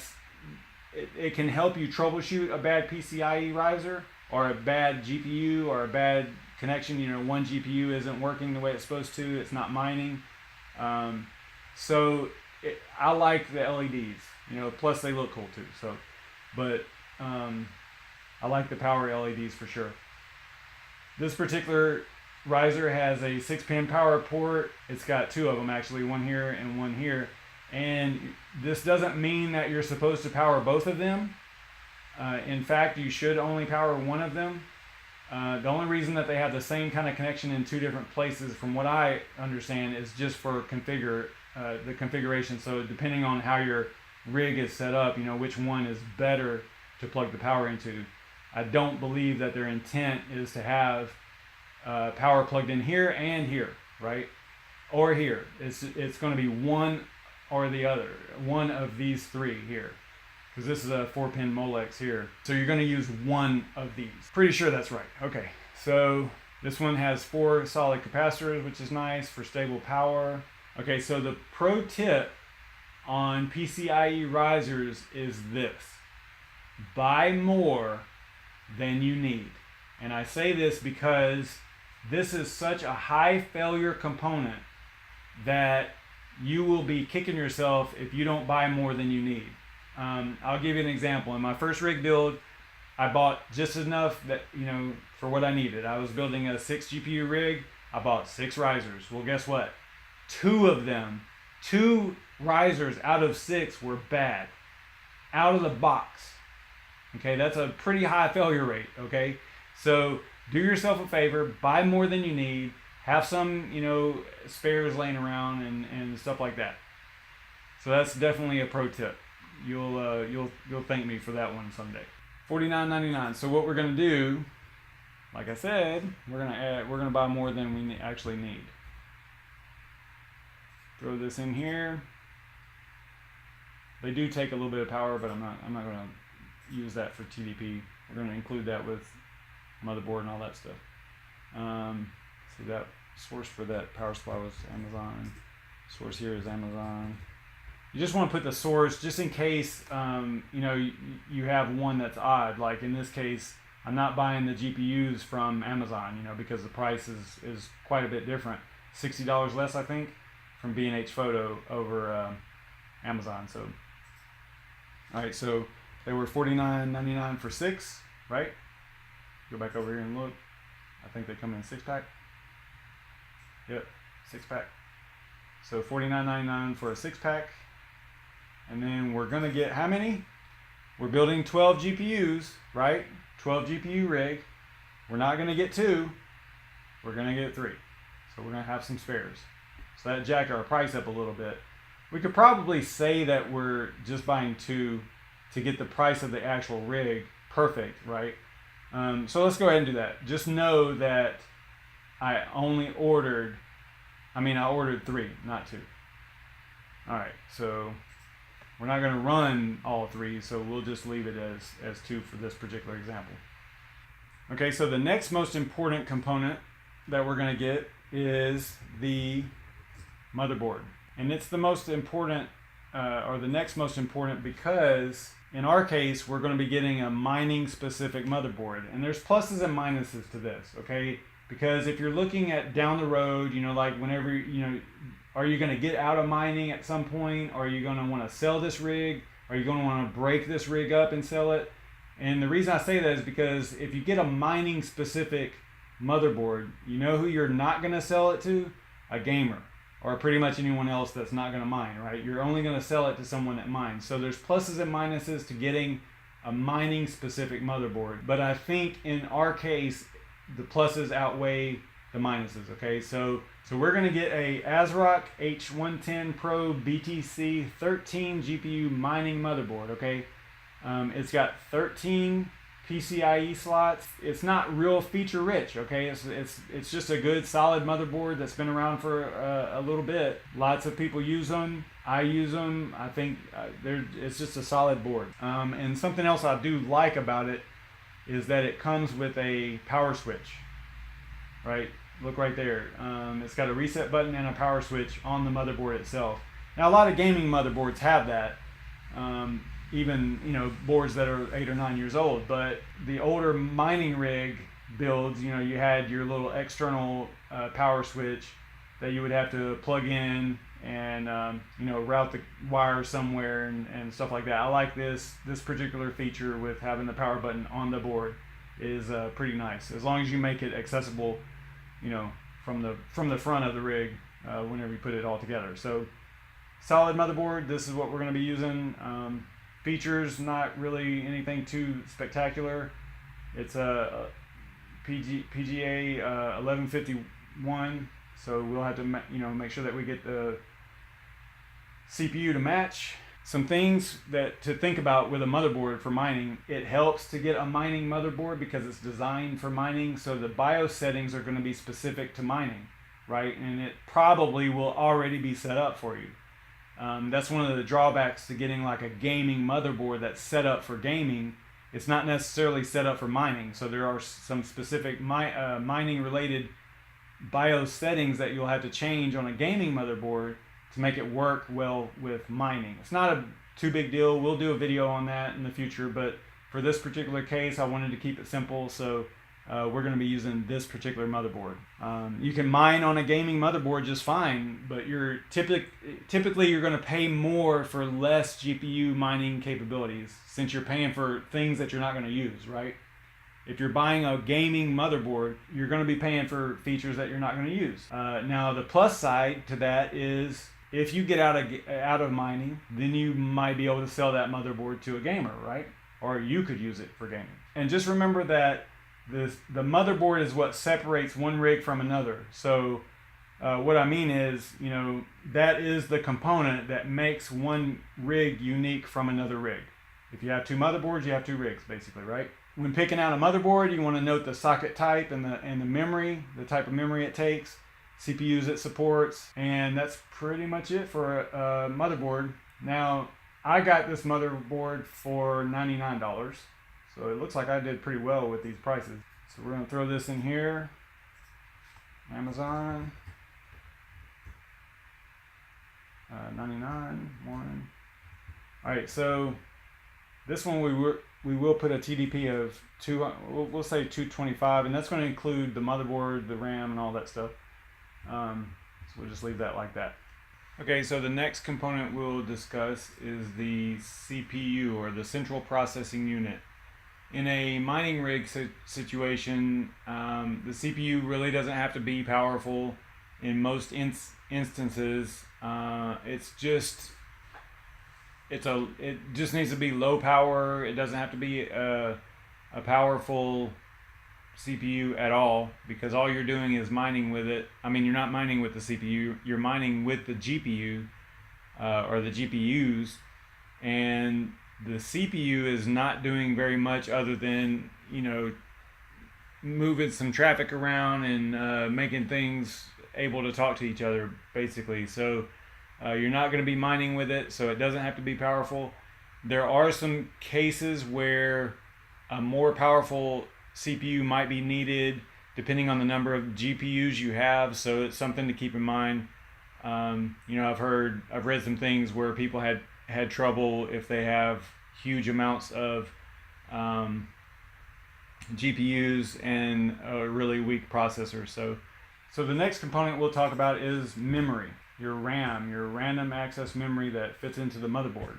it can help you troubleshoot a bad PCIe riser or a bad GPU or a bad connection. You know, one GPU isn't working the way it's supposed to, it's not mining. I like the LEDs, you know, plus they look cool too. So, but I like the power LEDs for sure. This particular riser has a 6-pin power port. It's got 2 of them actually, one here and one here. And this doesn't mean that you're supposed to power both of them. In fact, you should only power one of them. The only reason that they have the same kind of connection in 2 different places, from what I understand, is just for the configuration. So depending on how your rig is set up, you know, which one is better to plug the power into. I don't believe that their intent is to have power plugged in here and here, right? Or here. It's going to be one or the other, one of these 3 here, because this is a 4-pin Molex here. So you're going to use one of these. Pretty sure that's right. Okay, so this one has 4 solid capacitors, which is nice for stable power. Okay, so the pro tip on PCIe risers is this: buy more than you need. And I say this because this is such a high failure component that you will be kicking yourself if you don't buy more than you need. I'll give you an example. In my first rig build, I bought just enough that, you know, for what I needed. I was building a 6 GPU rig. I bought 6 risers. Well, guess what? 2 of them, 2 risers out of 6 were bad. Out of the box. Okay, that's a pretty high failure rate, okay? So do yourself a favor, buy more than you need, have some, you know, spares laying around and stuff like that. So that's definitely a pro tip. You'll thank me for that one someday. $49.99. So what we're gonna do, like I said, we're gonna buy more than we actually need. Throw this in here. They do take a little bit of power, but I'm not gonna use that for TDP. We're gonna include that with motherboard and all that stuff. So that source for that power supply was Amazon. Source here is Amazon. You just want to put the source just in case you know, you have one that's odd. Like in this case, I'm not buying the GPUs from Amazon, you know, because the price is quite a bit different. $60 less, I think, from B&H Photo over Amazon. So, all right, so they were $49.99 for 6, right? Go back over here and look. I think they come in 6-pack. Yep, 6-pack. So $49.99 for a 6-pack. And then we're gonna get how many? We're building 12 GPUs, right? 12 GPU rig. We're not gonna get 2. We're gonna get 3. So we're gonna have some spares. So that jacked our price up a little bit. We could probably say that we're just buying 2 to get the price of the actual rig perfect, right? So let's go ahead and do that. Just know that I ordered 3, not 2. All right, so we're not going to run all 3, so we'll just leave it as 2 for this particular example. Okay, so the next most important component that we're going to get is the motherboard. And it's the most important, or the next most important, because in our case, we're going to be getting a mining specific motherboard. And there's pluses and minuses to this, okay? Because if you're looking at down the road, you know, like whenever, you know, are you going to get out of mining at some point? Are you going to want to sell this rig? Are you going to want to break this rig up and sell it? And the reason I say that is because if you get a mining specific motherboard, you know who you're not going to sell it to? A gamer, or pretty much anyone else that's not going to mine, right? You're only going to sell it to someone that mines. So there's pluses and minuses to getting a mining specific motherboard. But I think in our case, the pluses outweigh the minuses, okay? So we're going to get a ASRock H110 Pro BTC 13 GPU mining motherboard, okay? It's got 13 PCIe slots. It's not real feature rich, okay? It's just a good solid motherboard that's been around for a little bit. Lots of people use them. I use them. I think it's just a solid board. And something else I do like about it is that it comes with a power switch, right? Look right there. It's got a reset button and a power switch on the motherboard itself. Now a lot of gaming motherboards have that, even boards that are 8 or 9 years old. But the older mining rig builds, you had your little external power switch that you would have to plug in and route the wire somewhere and stuff like that. I like this particular feature with having the power button on the board is pretty nice, as long as you make it accessible from the front of the rig whenever you put it all together. So solid motherboard. This is what we're going to be using. Features, not really anything too spectacular. It's a PGA 1151, so we'll have to make sure that we get the CPU to match. Some things to think about with a motherboard for mining: it helps to get a mining motherboard because it's designed for mining, so the BIOS settings are going to be specific to mining, right? And it probably will already be set up for you. That's one of the drawbacks to getting like a gaming motherboard that's set up for gaming. It's not necessarily set up for mining, so there are some specific mining related BIOS settings that you'll have to change on a gaming motherboard to make it work well with mining. It's not a too big deal. We'll do a video on that in the future, but for this particular case I wanted to keep it simple, so we're going to be using this particular motherboard. You can mine on a gaming motherboard just fine, but typically you're going to pay more for less GPU mining capabilities, since you're paying for things that you're not going to use, right? If you're buying a gaming motherboard, you're going to be paying for features that you're not going to use. Now the plus side to that is, if you get out of mining, then you might be able to sell that motherboard to a gamer, right? Or you could use it for gaming. And just remember that the motherboard is what separates one rig from another. So what I mean is, that is the component that makes one rig unique from another rig. If you have two motherboards, you have two rigs, basically, right? When picking out a motherboard, you want to note the socket type and the memory, the type of memory it takes, CPUs it supports, and that's pretty much it for a motherboard. Now, I got this motherboard for $99, so it looks like I did pretty well with these prices. So we're going to throw this in here, Amazon, 99, one. All right, so this one we will put a TDP of we'll say 225, and that's going to include the motherboard, the RAM, and all that stuff. So we'll just leave that like that. Okay, so the next component we'll discuss is the CPU, or the central processing unit. In a mining rig situation, the CPU really doesn't have to be powerful in most instances. It just needs to be low power. It doesn't have to be a powerful CPU at all, because all you're doing is mining with it. I mean, you're not mining with the CPU, you're mining with the GPU or the GPUs, and the CPU is not doing very much other than moving some traffic around and making things able to talk to each other, basically. So you're not going to be mining with it, so it doesn't have to be powerful. There are some cases where a more powerful CPU might be needed depending on the number of GPUs you have, so it's something to keep in mind. I've read some things where people had trouble if they have huge amounts of GPUs and a really weak processor. So the next component we'll talk about is memory, your RAM, your random access memory that fits into the motherboard.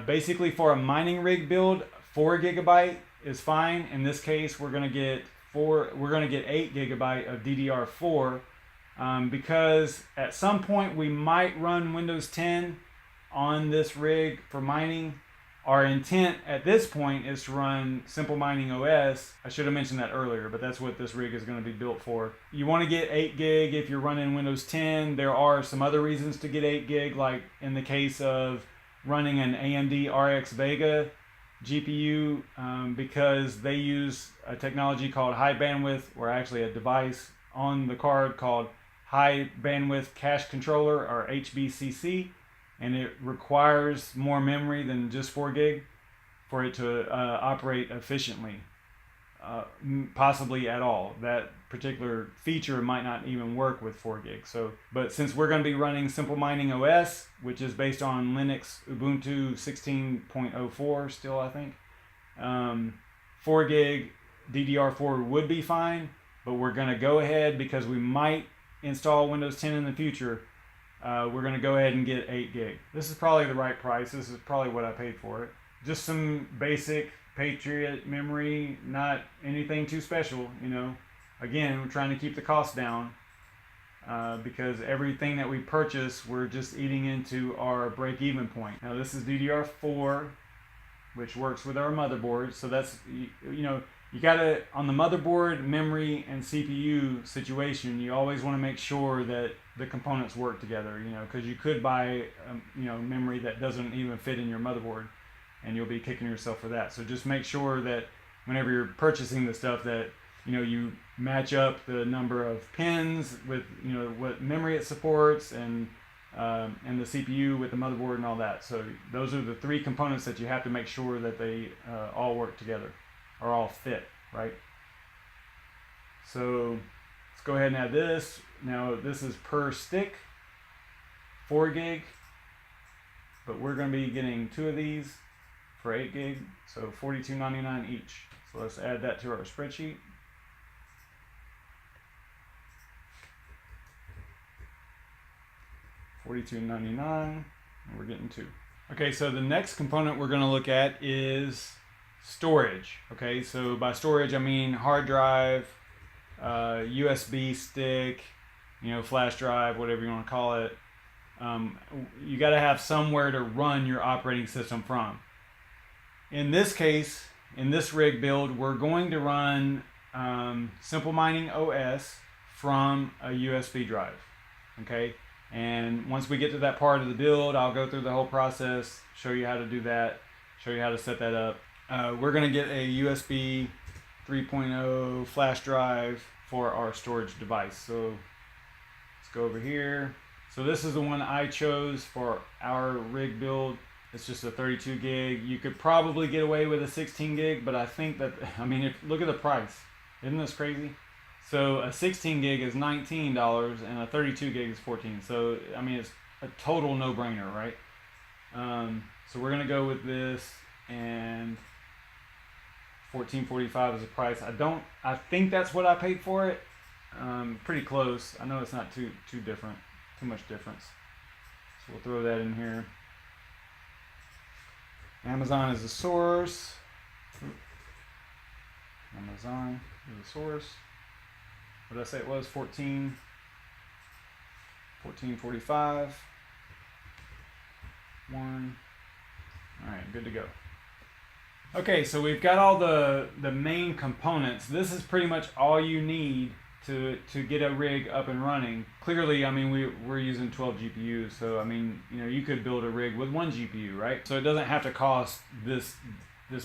Basically, for a mining rig build, 4 GB is fine. In this case, we're going to get 8 GB of DDR4 because at some point we might run Windows 10 on this rig for mining. Our intent at this point is to run Simple Mining OS. I should have mentioned that earlier, but that's what this rig is going to be built for. You want to get 8 GB if you're running Windows 10. There are some other reasons to get 8 GB, like in the case of running an AMD RX Vega GPU, because they use a technology called high bandwidth, or actually a device on the card called high bandwidth cache controller, or HBCC, and it requires more memory than just 4 GB for it to operate efficiently. possibly at all. That particular feature might not even work with 4 gig. So, but since we're going to be running smOS OS, which is based on Linux Ubuntu 16.04 still, I think, 4 gig DDR4 would be fine, but we're going to go ahead, because we might install Windows 10 in the future, we're going to go ahead and get 8 gig. This is probably the right price. This is probably what I paid for it. Just some basic Patriot memory, not anything too special, you know. Again, we're trying to keep the cost down because everything that we purchase, we're just eating into our break-even point. Now this is DDR4, which works with our motherboard. So that's, you know, you gotta, on the motherboard, memory, and CPU situation, you always want to make sure that the components work together, you know, because you could buy, you know, memory that doesn't even fit in your motherboard, and you'll be kicking yourself for that. So just make sure that whenever you're purchasing the stuff that, you know, you match up the number of pins with, you know, what memory it supports, and the CPU with the motherboard and all that. So those are the 3 components that you have to make sure that they all work together, or all fit, right? So let's go ahead and add this. Now this is per stick, 4 gig, but we're going to be getting 2 of these for 8 gig, so $42.99 each. So let's add that to our spreadsheet. $42.99, and we're getting 2. Okay, so the next component we're going to look at is storage. Okay, so by storage I mean hard drive, USB stick, you know, flash drive, whatever you want to call it. You got to have somewhere to run your operating system from. In this case, in this rig build, we're going to run smOS OS from a USB drive. Okay, and once we get to that part of the build, I'll go through the whole process, show you how to do that, show you how to set that up. We're going to get a USB 3.0 flash drive for our storage device. So let's go over here. So this is the one I chose for our rig build. It's just a 32 gig. You could probably get away with a 16 gig, but I think that, I mean, look at the price. Isn't this crazy? So a 16 gig is $19 and a 32 gig is $14. So, I mean, it's a total no-brainer, right? So we're going to go with this, and $14.45 is the price. I think that's what I paid for it. Pretty close. I know it's not too much difference. So we'll throw that in here. Amazon is the source. Amazon is the source. What did I say it was? $14.45. 1. All right, good to go. Okay, so we've got all the main components. This is pretty much all you need to get a rig up and running. Clearly, I mean, we're using 12 GPUs, so I mean, you know, you could build a rig with 1 GPU, right? So it doesn't have to cost this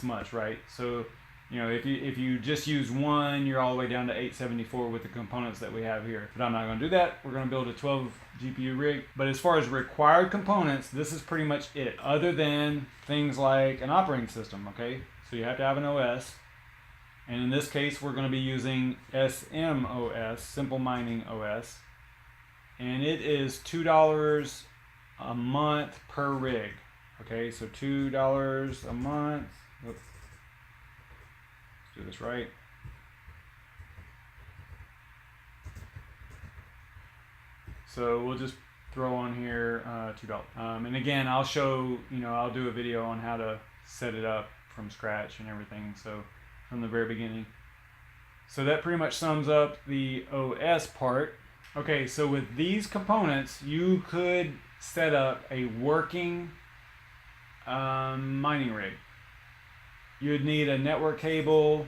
much, right? So, you know, if you just use 1, you're all the way down to $874 with the components that we have here. But I'm not going to do that. We're going to build a 12 GPU rig. But as far as required components, this is pretty much it, other than things like an operating system, okay? So you have to have an OS. And in this case, we're going to be using smOS, smOS OS. And it is $2 a month per rig. Okay, so $2 a month. Oops. Do this right. So we'll just throw on here $2. And again, I'll show, you know, I'll do a video on how to set it up from scratch and everything. So from the very beginning. So that pretty much sums up the OS part. Okay, so with these components, you could set up a working mining rig. You would need a network cable,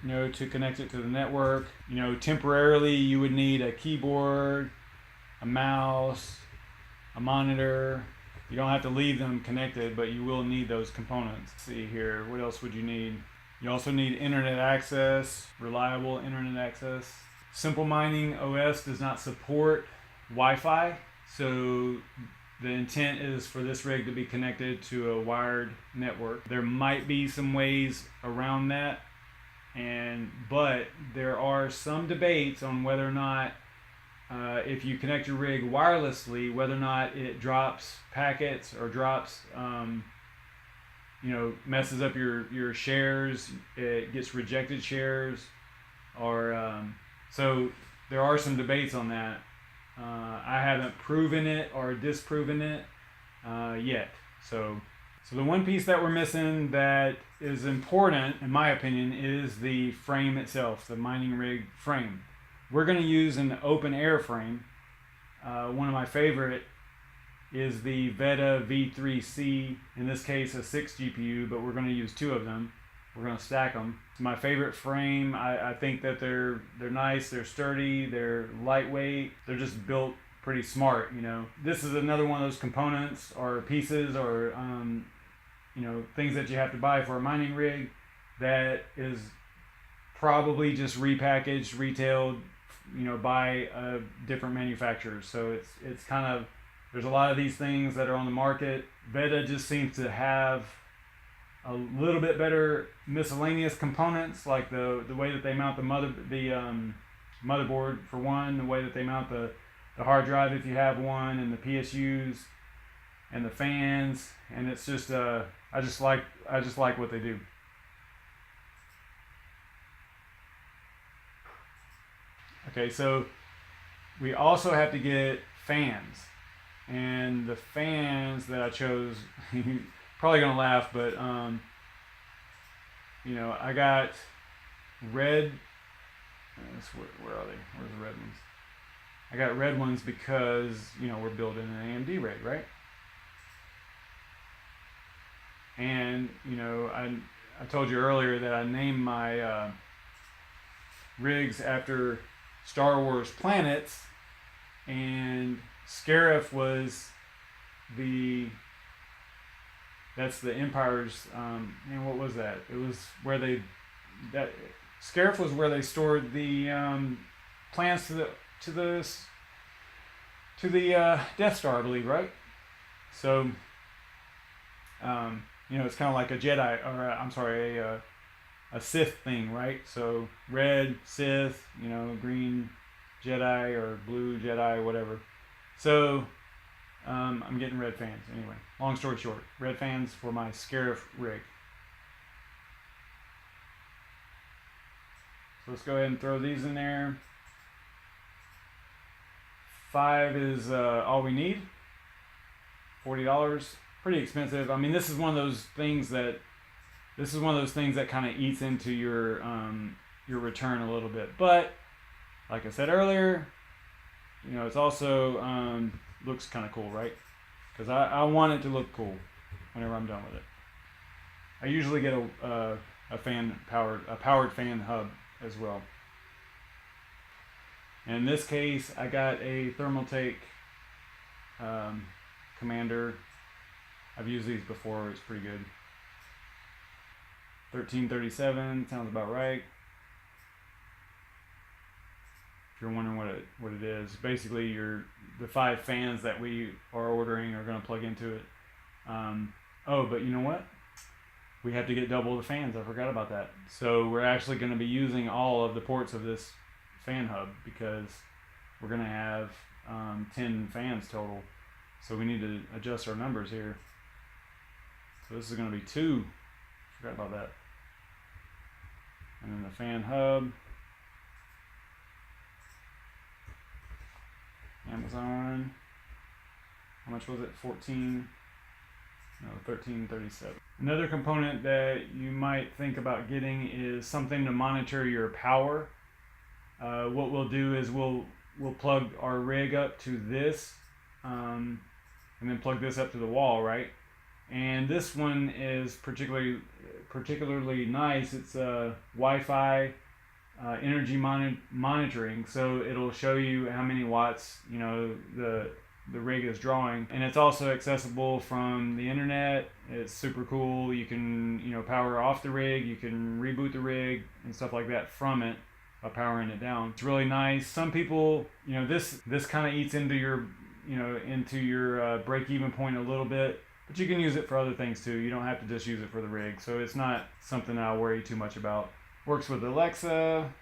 you know, to connect it to the network. You know, temporarily you would need a keyboard, a mouse, a monitor. You don't have to leave them connected, but you will need those components. Let's see here, what else would you need? You also need internet access, reliable internet access. smOS OS does not support Wi-Fi, so the intent is for this rig to be connected to a wired network. There might be some ways around that. But there are some debates on whether or not if you connect your rig wirelessly, whether or not it drops packets or drops, messes up your shares, it gets rejected shares, or so there are some debates on that. I haven't proven it or disproven it yet. So the one piece that we're missing that is important, in my opinion, is the frame itself, the mining rig frame. We're going to use an open air frame. One of my favorite is the Veta V3C, in this case a 6 GPU, but we're going to use 2 of them. We're going to stack them. It's my favorite frame. I think that they're nice, they're sturdy, they're lightweight, they're just built pretty smart, you know. This is another one of those components or pieces or things that you have to buy for a mining rig that is probably just repackaged, retailed, by different manufacturers. So it's kind of, there's a lot of these things that are on the market. Veta just seems to have a little bit better miscellaneous components, like the way that they mount the motherboard for one, the way that they mount the hard drive if you have one, and the PSUs and the fans, and it's just I just like what they do. Okay, so we also have to get fans, and the fans that I chose, probably gonna laugh, but I got red. Where are they? Where's the red ones? I got red ones because we're building an AMD rig, right? And I told you earlier that I named my rigs after Star Wars planets, and Scarif was that's the Empire's, and what was that? It was where Scarif was where they stored the plans to the Death Star, I believe, right? So it's kind of like a Jedi, or a Sith thing, right? So red Sith, green Jedi, or blue Jedi, whatever. So I'm getting red fans anyway. Long story short, red fans for my Scarif rig. So let's go ahead and throw these in there. 5 is all we need. $40. Pretty expensive. I mean, this is one of those things that kind of eats into your return a little bit. But like I said earlier, it's also looks kind of cool, right? Because I want it to look cool whenever I'm done with it. I usually get a powered fan hub as well. And in this case, I got a Thermaltake Commander. I've used these before. It's pretty good. 1337 sounds about right. If you're wondering what it is, basically the 5 fans that we are ordering are going to plug into it. But you know what? We have to get double the fans. I forgot about that. So we're actually going to be using all of the ports of this fan hub because we're going to have 10 fans total. So we need to adjust our numbers here. So this is going to be 2. Forgot about that. And then the fan hub. Amazon. How much was it? 1337. Another component that you might think about getting is something to monitor your power. What we'll do is we'll plug our rig up to this, and then plug this up to the wall, right? And this one is particularly nice. It's Wi-Fi energy monitoring, so it'll show you how many watts the rig is drawing, and it's also accessible from the internet. It's super cool. You can power off the rig, you can reboot the rig and stuff like that from it by powering it down. It's really nice. Some people, this kind of eats into your break-even point a little bit, but you can use it for other things too. You don't have to just use it for the rig, so it's not something I'll worry too much about. Works with Alexa,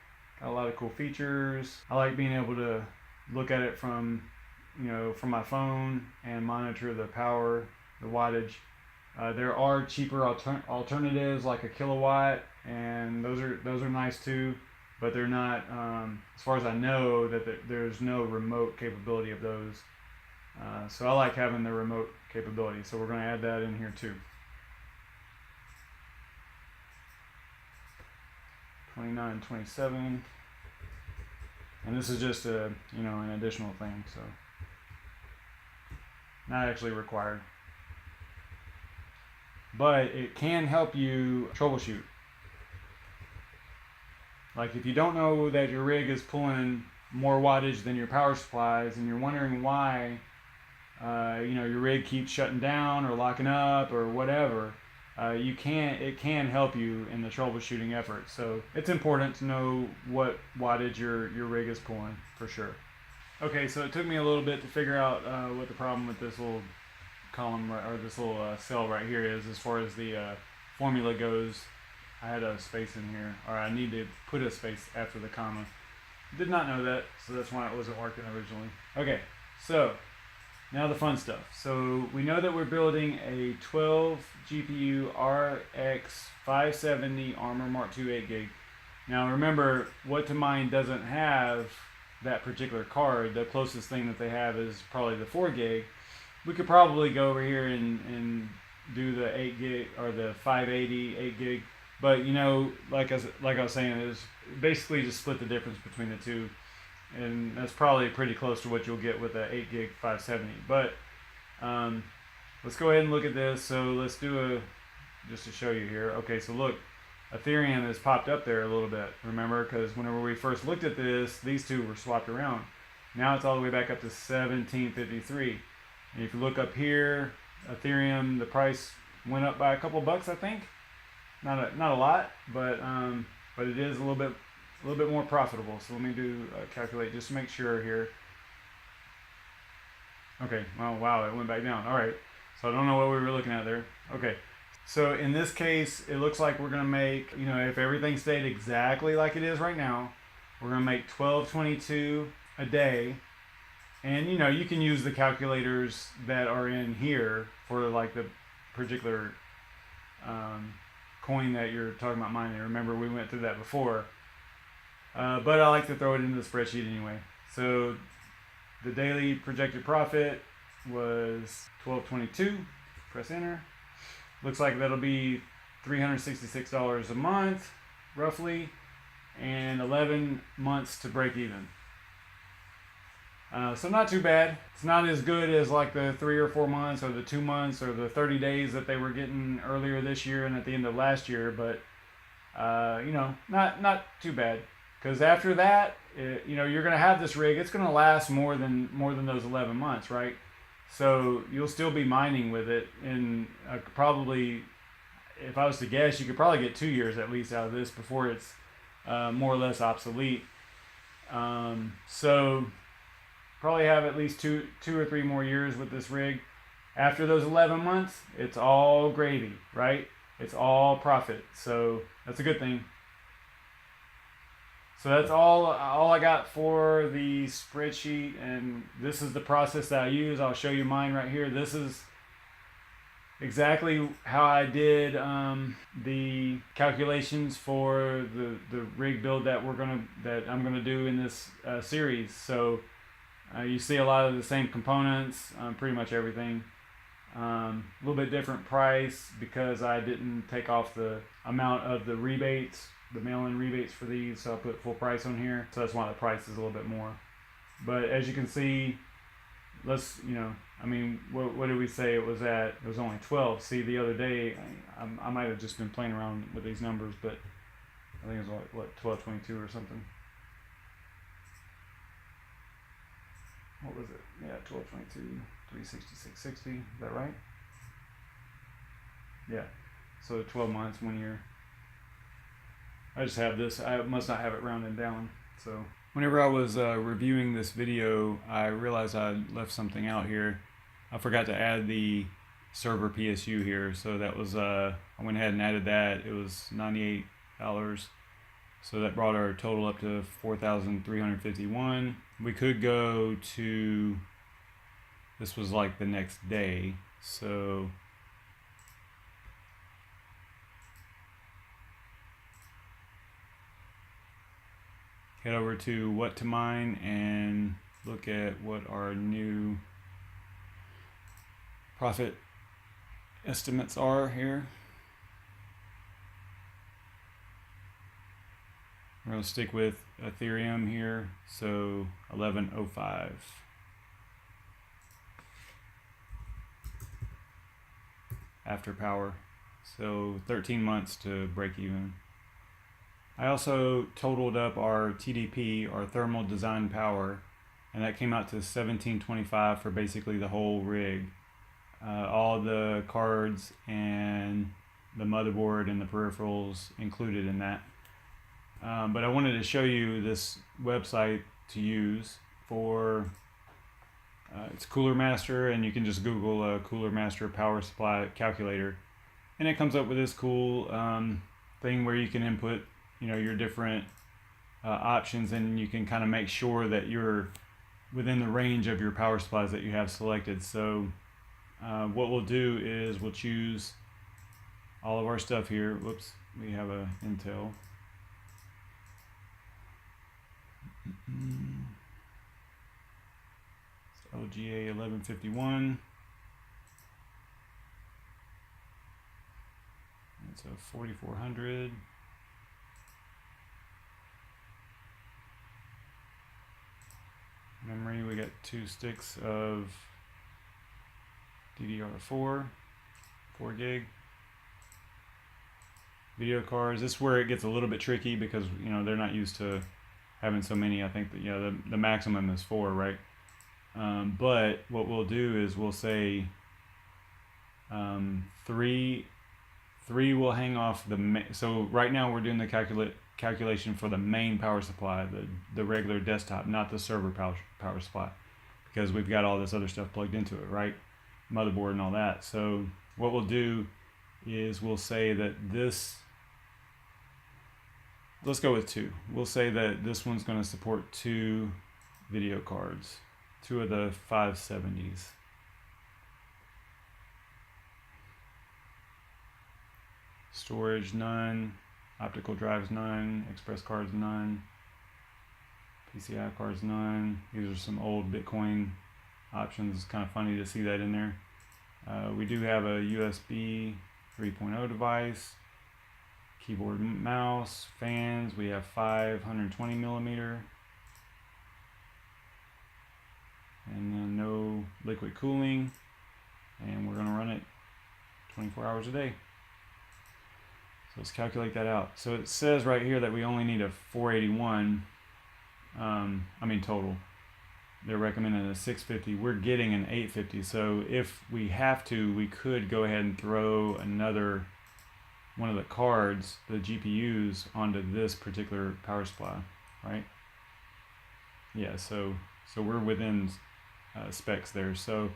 got a lot of cool features. I like being able to look at it from, from my phone and monitor the power, the wattage. There are cheaper alternatives like a kilowatt, and those are nice too, but they're not, as far as I know, that there's no remote capability of those. So I like having the remote capability, so we're going to add that in here too. 29, 27, and this is just an additional thing, so not actually required, but it can help you troubleshoot. Like if you don't know that your rig is pulling more wattage than your power supplies, and you're wondering why, your rig keeps shutting down or locking up or whatever, it can help you in the troubleshooting effort. So it's important to know what wattage your rig is pulling for sure. Okay, so it took me a little bit to figure out what the problem with this little column or this little cell right here is as far as the formula goes. I had a space in here, or I need to put a space after the comma. Did not know that, so that's why it wasn't working originally. Okay, so now the fun stuff. So we know that we're building a 12 GPU RX 570 Armor Mark II 8 gig. Now remember, What to Mine doesn't have that particular card. The closest thing that they have is probably the 4 gig. We could probably go over here and do the 8 gig or the 580 8 gig. But like I was saying, is basically just split the difference between the two. And that's probably pretty close to what you'll get with a 8 gig 570. But let's go ahead and look at this. So let's do just to show you here. Okay, so look, Ethereum has popped up there a little bit. Remember, because whenever we first looked at this, these two were swapped around. Now it's all the way back up to 1753. And if you look up here, Ethereum, the price went up by a couple bucks, I think. Not a lot, but it is a little bit more profitable. So let me do calculate just to make sure here. Okay, well, wow, it went back down. All right, so I don't know what we were looking at there. Okay, so in this case, it looks like we're gonna make, if everything stayed exactly like it is right now, we're gonna make 1222 a day. And you can use the calculators that are in here for like the particular coin that you're talking about mining. Remember, we went through that before. But I like to throw it into the spreadsheet anyway. So the daily projected profit was 1222. Press enter. Looks like that'll be $366 a month, roughly, and 11 months to break even. So not too bad. It's not as good as like the 3 or 4 months or the 2 months or the 30 days that they were getting earlier this year and at the end of last year, but not too bad. Because after that, you're going to have this rig. It's going to last more than those 11 months, right? So you'll still be mining with it, and probably, if I was to guess, you could probably get 2 years at least out of this before it's more or less obsolete. So probably have at least two or 3 more years with this rig. After those 11 months, it's all gravy, right? It's all profit. So that's a good thing. So that's all I got for the spreadsheet, and this is the process that I use. I'll show you mine right here. This is exactly how I did the calculations for the rig build that I'm gonna do in this series. So you see a lot of the same components, pretty much everything. A little bit different price because I didn't take off the amount of the rebates, the mail-in rebates for these, so I put full price on here. So that's why the price is a little bit more. But as you can see, what did we say it was at? It was only 12. See, the other day, I might have just been playing around with these numbers, but I think it was what 1222 or something. What was it? Yeah, 1222, 366.60. Is that right? Yeah. So 12 months, 1 year. I just have this. I must not have it rounded down. So whenever I was reviewing this video, I realized I left something out here. I forgot to add the server PSU here. So that was I went ahead and added that. It was $98. So that brought our total up to 4,351. We could go to, this was like the next day, so head over to what to mine and look at what our new profit estimates are here. We're going to stick with Ethereum here, so 1105. After power, so 13 months to break even. I also totaled up our TDP, our thermal design power, and that came out to 1725 for basically the whole rig. All the cards and the motherboard and the peripherals included in that. But I wanted to show you this website to use for, it's Cooler Master, and you can just Google Cooler Master power supply calculator. And it comes up with this cool thing where you can input, you know, your different options, and you can kind of make sure that you're within the range of your power supplies that you have selected. So what we'll do is we'll choose all of our stuff here. Whoops, we have a Intel. It's LGA 1151. It's a 4400. Memory, we got 2 sticks of DDR4, 4 gig. Video cards, this is where it gets a little bit tricky because, you know, they're not used to having so many. I think that, you know, the maximum is 4, right? But what we'll do is we'll say 3 will hang off the so right now we're doing the calculation for the main power supply, the regular desktop, not the server power supply, because we've got all this other stuff plugged into it, right? Motherboard and all that. So what we'll do is we'll say that this, let's go with 2. We'll say that this one's going to support 2 video cards, 2 of the 570s. Storage, none. Optical drives, none. Express cards, none. PCIe cards, none. These are some old Bitcoin options. It's kind of funny to see that in there. We do have a USB 3.0 device. Keyboard, mouse, fans. We have 520 millimeter. And then no liquid cooling. And we're going to run it 24 hours a day. So let's calculate that out. So it says right here that we only need a 481, total. They're recommending a 650. We're getting an 850. So if we have to, we could go ahead and throw another one of the cards, the GPUs, onto this particular power supply, right? Yeah, so we're within specs there. So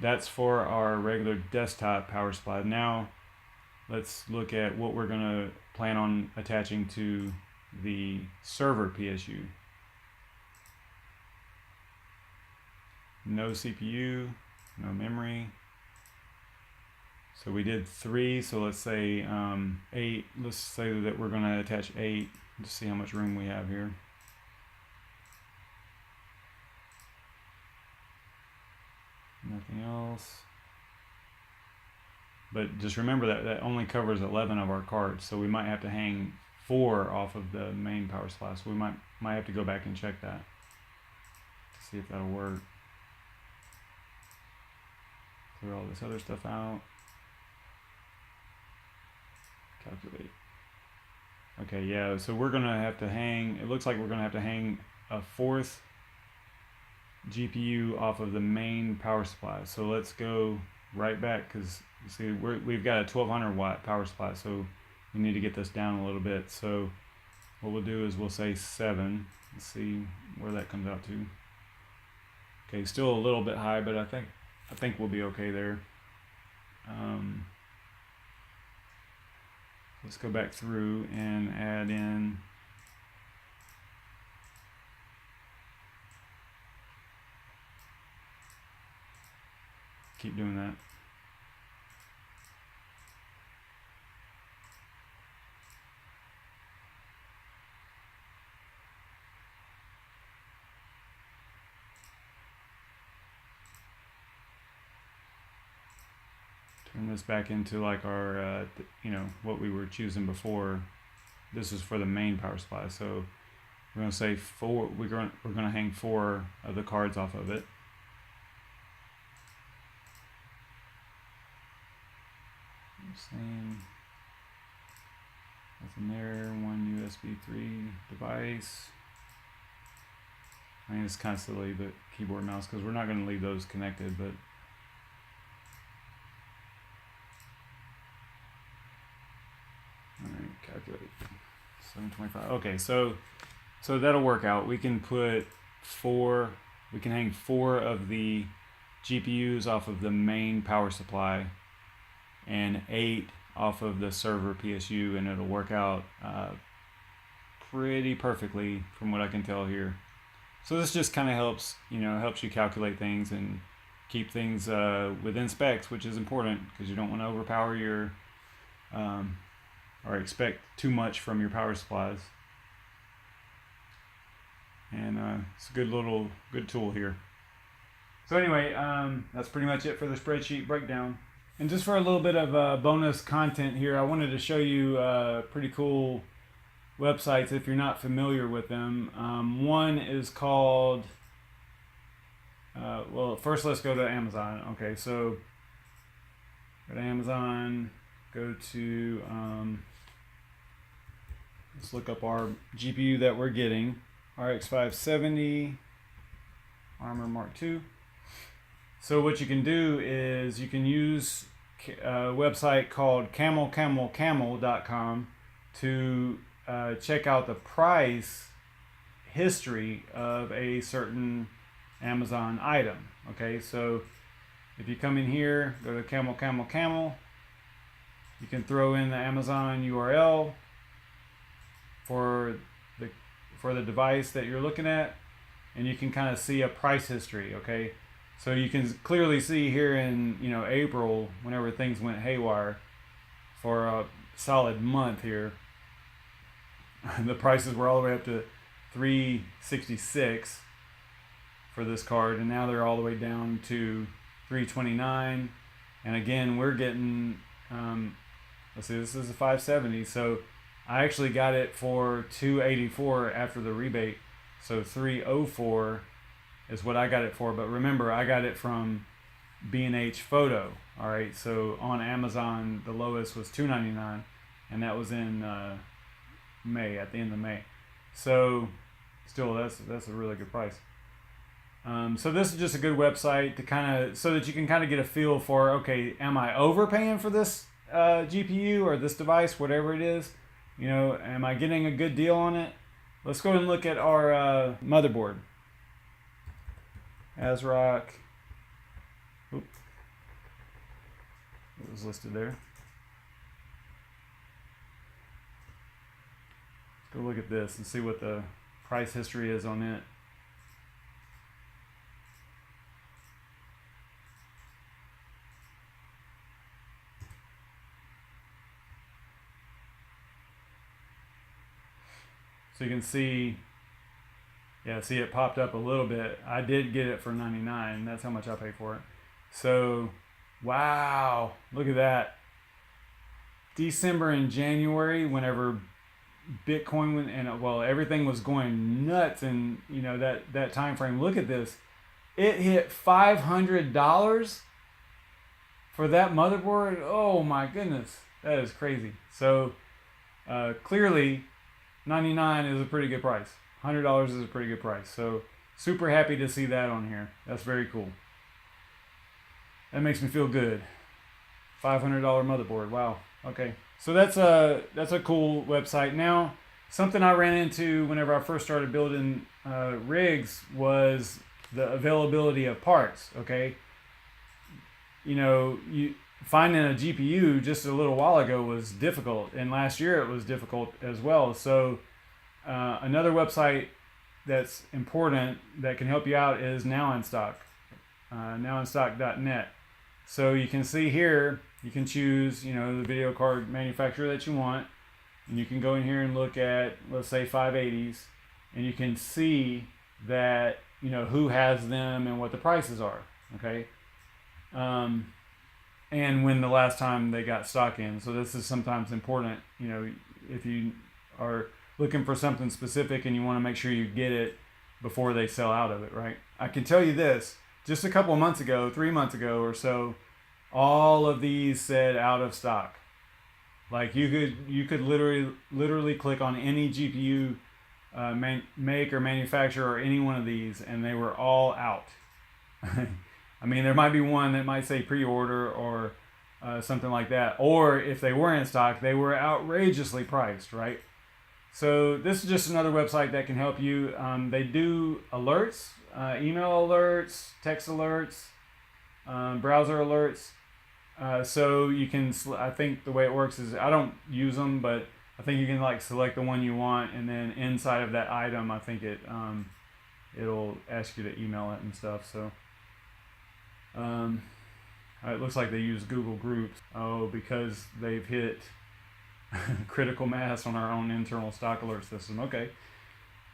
that's for our regular desktop power supply. Now, let's look at what we're going to plan on attaching to the server PSU. No CPU, no memory. So we did 3, so let's say 8. Let's say that we're going to attach 8 to see how much room we have here. Nothing else. But just remember that that only covers 11 of our cards, so we might have to hang 4 off of the main power supply. So we might have to go back and check that to see if that'll work. Clear all this other stuff out. Calculate. Okay, yeah, so we're gonna have to hang, it looks like we're gonna have to hang a 4th GPU off of the main power supply. So let's go right back, because you see we've got a 1200 watt power supply, so we need to get this down a little bit. So what we'll do is we'll say 7. Let's see where that comes out to. Okay, still a little bit high, but I think we'll be okay there. let's go back through and add in keep doing that. Turn this back into like our, you know, what we were choosing before. This is for the main power supply. So we're going to say four. We're going to hang 4 of the cards off of it. Same. Nothing there. 1 USB 3 device. I mean, it's kind of silly, but keyboard, mouse, because we're not going to leave those connected, but. Calculate 725. Okay, so that'll work out. We can put 4. We can hang 4 of the GPUs off of the main power supply, and 8 off of the server PSU, and it'll work out pretty perfectly from what I can tell here. So this just kind of helps, you know, helps you calculate things and keep things within specs, which is important because you don't want to overpower your or expect too much from your power supplies. And it's a good tool here. So anyway, that's pretty much it for the spreadsheet breakdown. And just for a little bit of bonus content here, I wanted to show you pretty cool websites if you're not familiar with them. One is called, well, first let's go to Amazon. Okay, so go to Amazon, go to, let's look up our GPU that we're getting, RX 570, Armor Mark II. So what you can do is you can use a website called camelcamelcamel.com to check out the price history of a certain Amazon item. Okay, so if you come in here, go to camelcamelcamel, you can throw in the Amazon URL for the device that you're looking at, and you can kind of see a price history. Okay, so you can clearly see here in, you know, April, whenever things went haywire for a solid month here, the prices were all the way up to $366 for this card, and now they're all the way down to $329. And again, we're getting let's see, this is a 570, so I actually got it for $284 after the rebate, so $304 is what I got it for. But remember, I got it from B&H Photo. All right, so on Amazon the lowest was $299, and that was in May, at the end of May. So still, that's a really good price. So this is just a good website to kind of, so that you can kind of get a feel for, okay, am I overpaying for this GPU or this device, whatever it is? You know, am I getting a good deal on it? Let's go and look at our motherboard. ASRock. Oop. It was listed there. Let's go look at this and see what the price history is on it. So you can see, yeah, see it popped up a little bit. I did get it for $99. That's how much I paid for it. So, wow, look at that. December and January, whenever Bitcoin went, and well, everything was going nuts, and you know, that time frame. Look at this. It hit $500 for that motherboard. Oh my goodness, that is crazy. So clearly, $99 is a pretty good price. $100 is a pretty good price. So super happy to see that on here. That's very cool. That makes me feel good. $500 motherboard. Wow. Okay. So that's a cool website. Now, something I ran into whenever I first started building rigs was the availability of parts. Okay. You know, finding a GPU just a little while ago was difficult, and last year it was difficult as well. So another website that's important that can help you out is Now in Stock, nowinstock.net. So you can see here, you can choose, you know, the video card manufacturer that you want, and you can go in here and look at, let's say, 580s, and you can see that, you know, who has them and what the prices are. Okay. And when the last time they got stock in. So this is sometimes important, you know, if you are looking for something specific and you want to make sure you get it before they sell out of it, right? I can tell you this, just a couple of months ago, 3 months ago or so, all of these said out of stock. Like you could literally click on any GPU make or manufacturer or any one of these, and they were all out. I mean, there might be one that might say pre-order or something like that. Or if they were in stock, they were outrageously priced, right? So this is just another website that can help you. They do alerts, email alerts, text alerts, browser alerts. So you can, I think the way it works is, I don't use them, but I think you can like select the one you want, and then inside of that item, I think it'll ask you to email it and stuff. So it looks like they use Google Groups. Oh, because they've hit critical mass on our own internal stock alert system. Okay,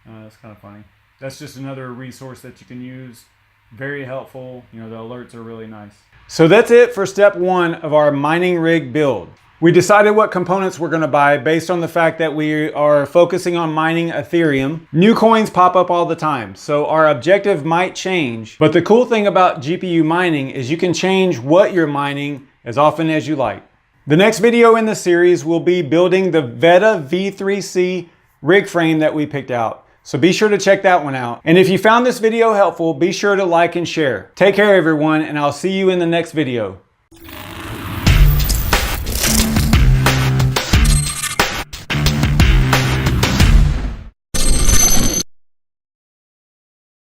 that's kind of funny. That's just another resource that you can use. Very helpful. You know, the alerts are really nice. So that's it for step one of our mining rig build. We decided what components we're going to buy based on the fact that we are focusing on mining Ethereum. New coins pop up all the time, so our objective might change. But the cool thing about GPU mining is you can change what you're mining as often as you like. The next video in the series will be building the Veta V3C rig frame that we picked out. So be sure to check that one out. And if you found this video helpful, be sure to like and share. Take care, everyone, and I'll see you in the next video.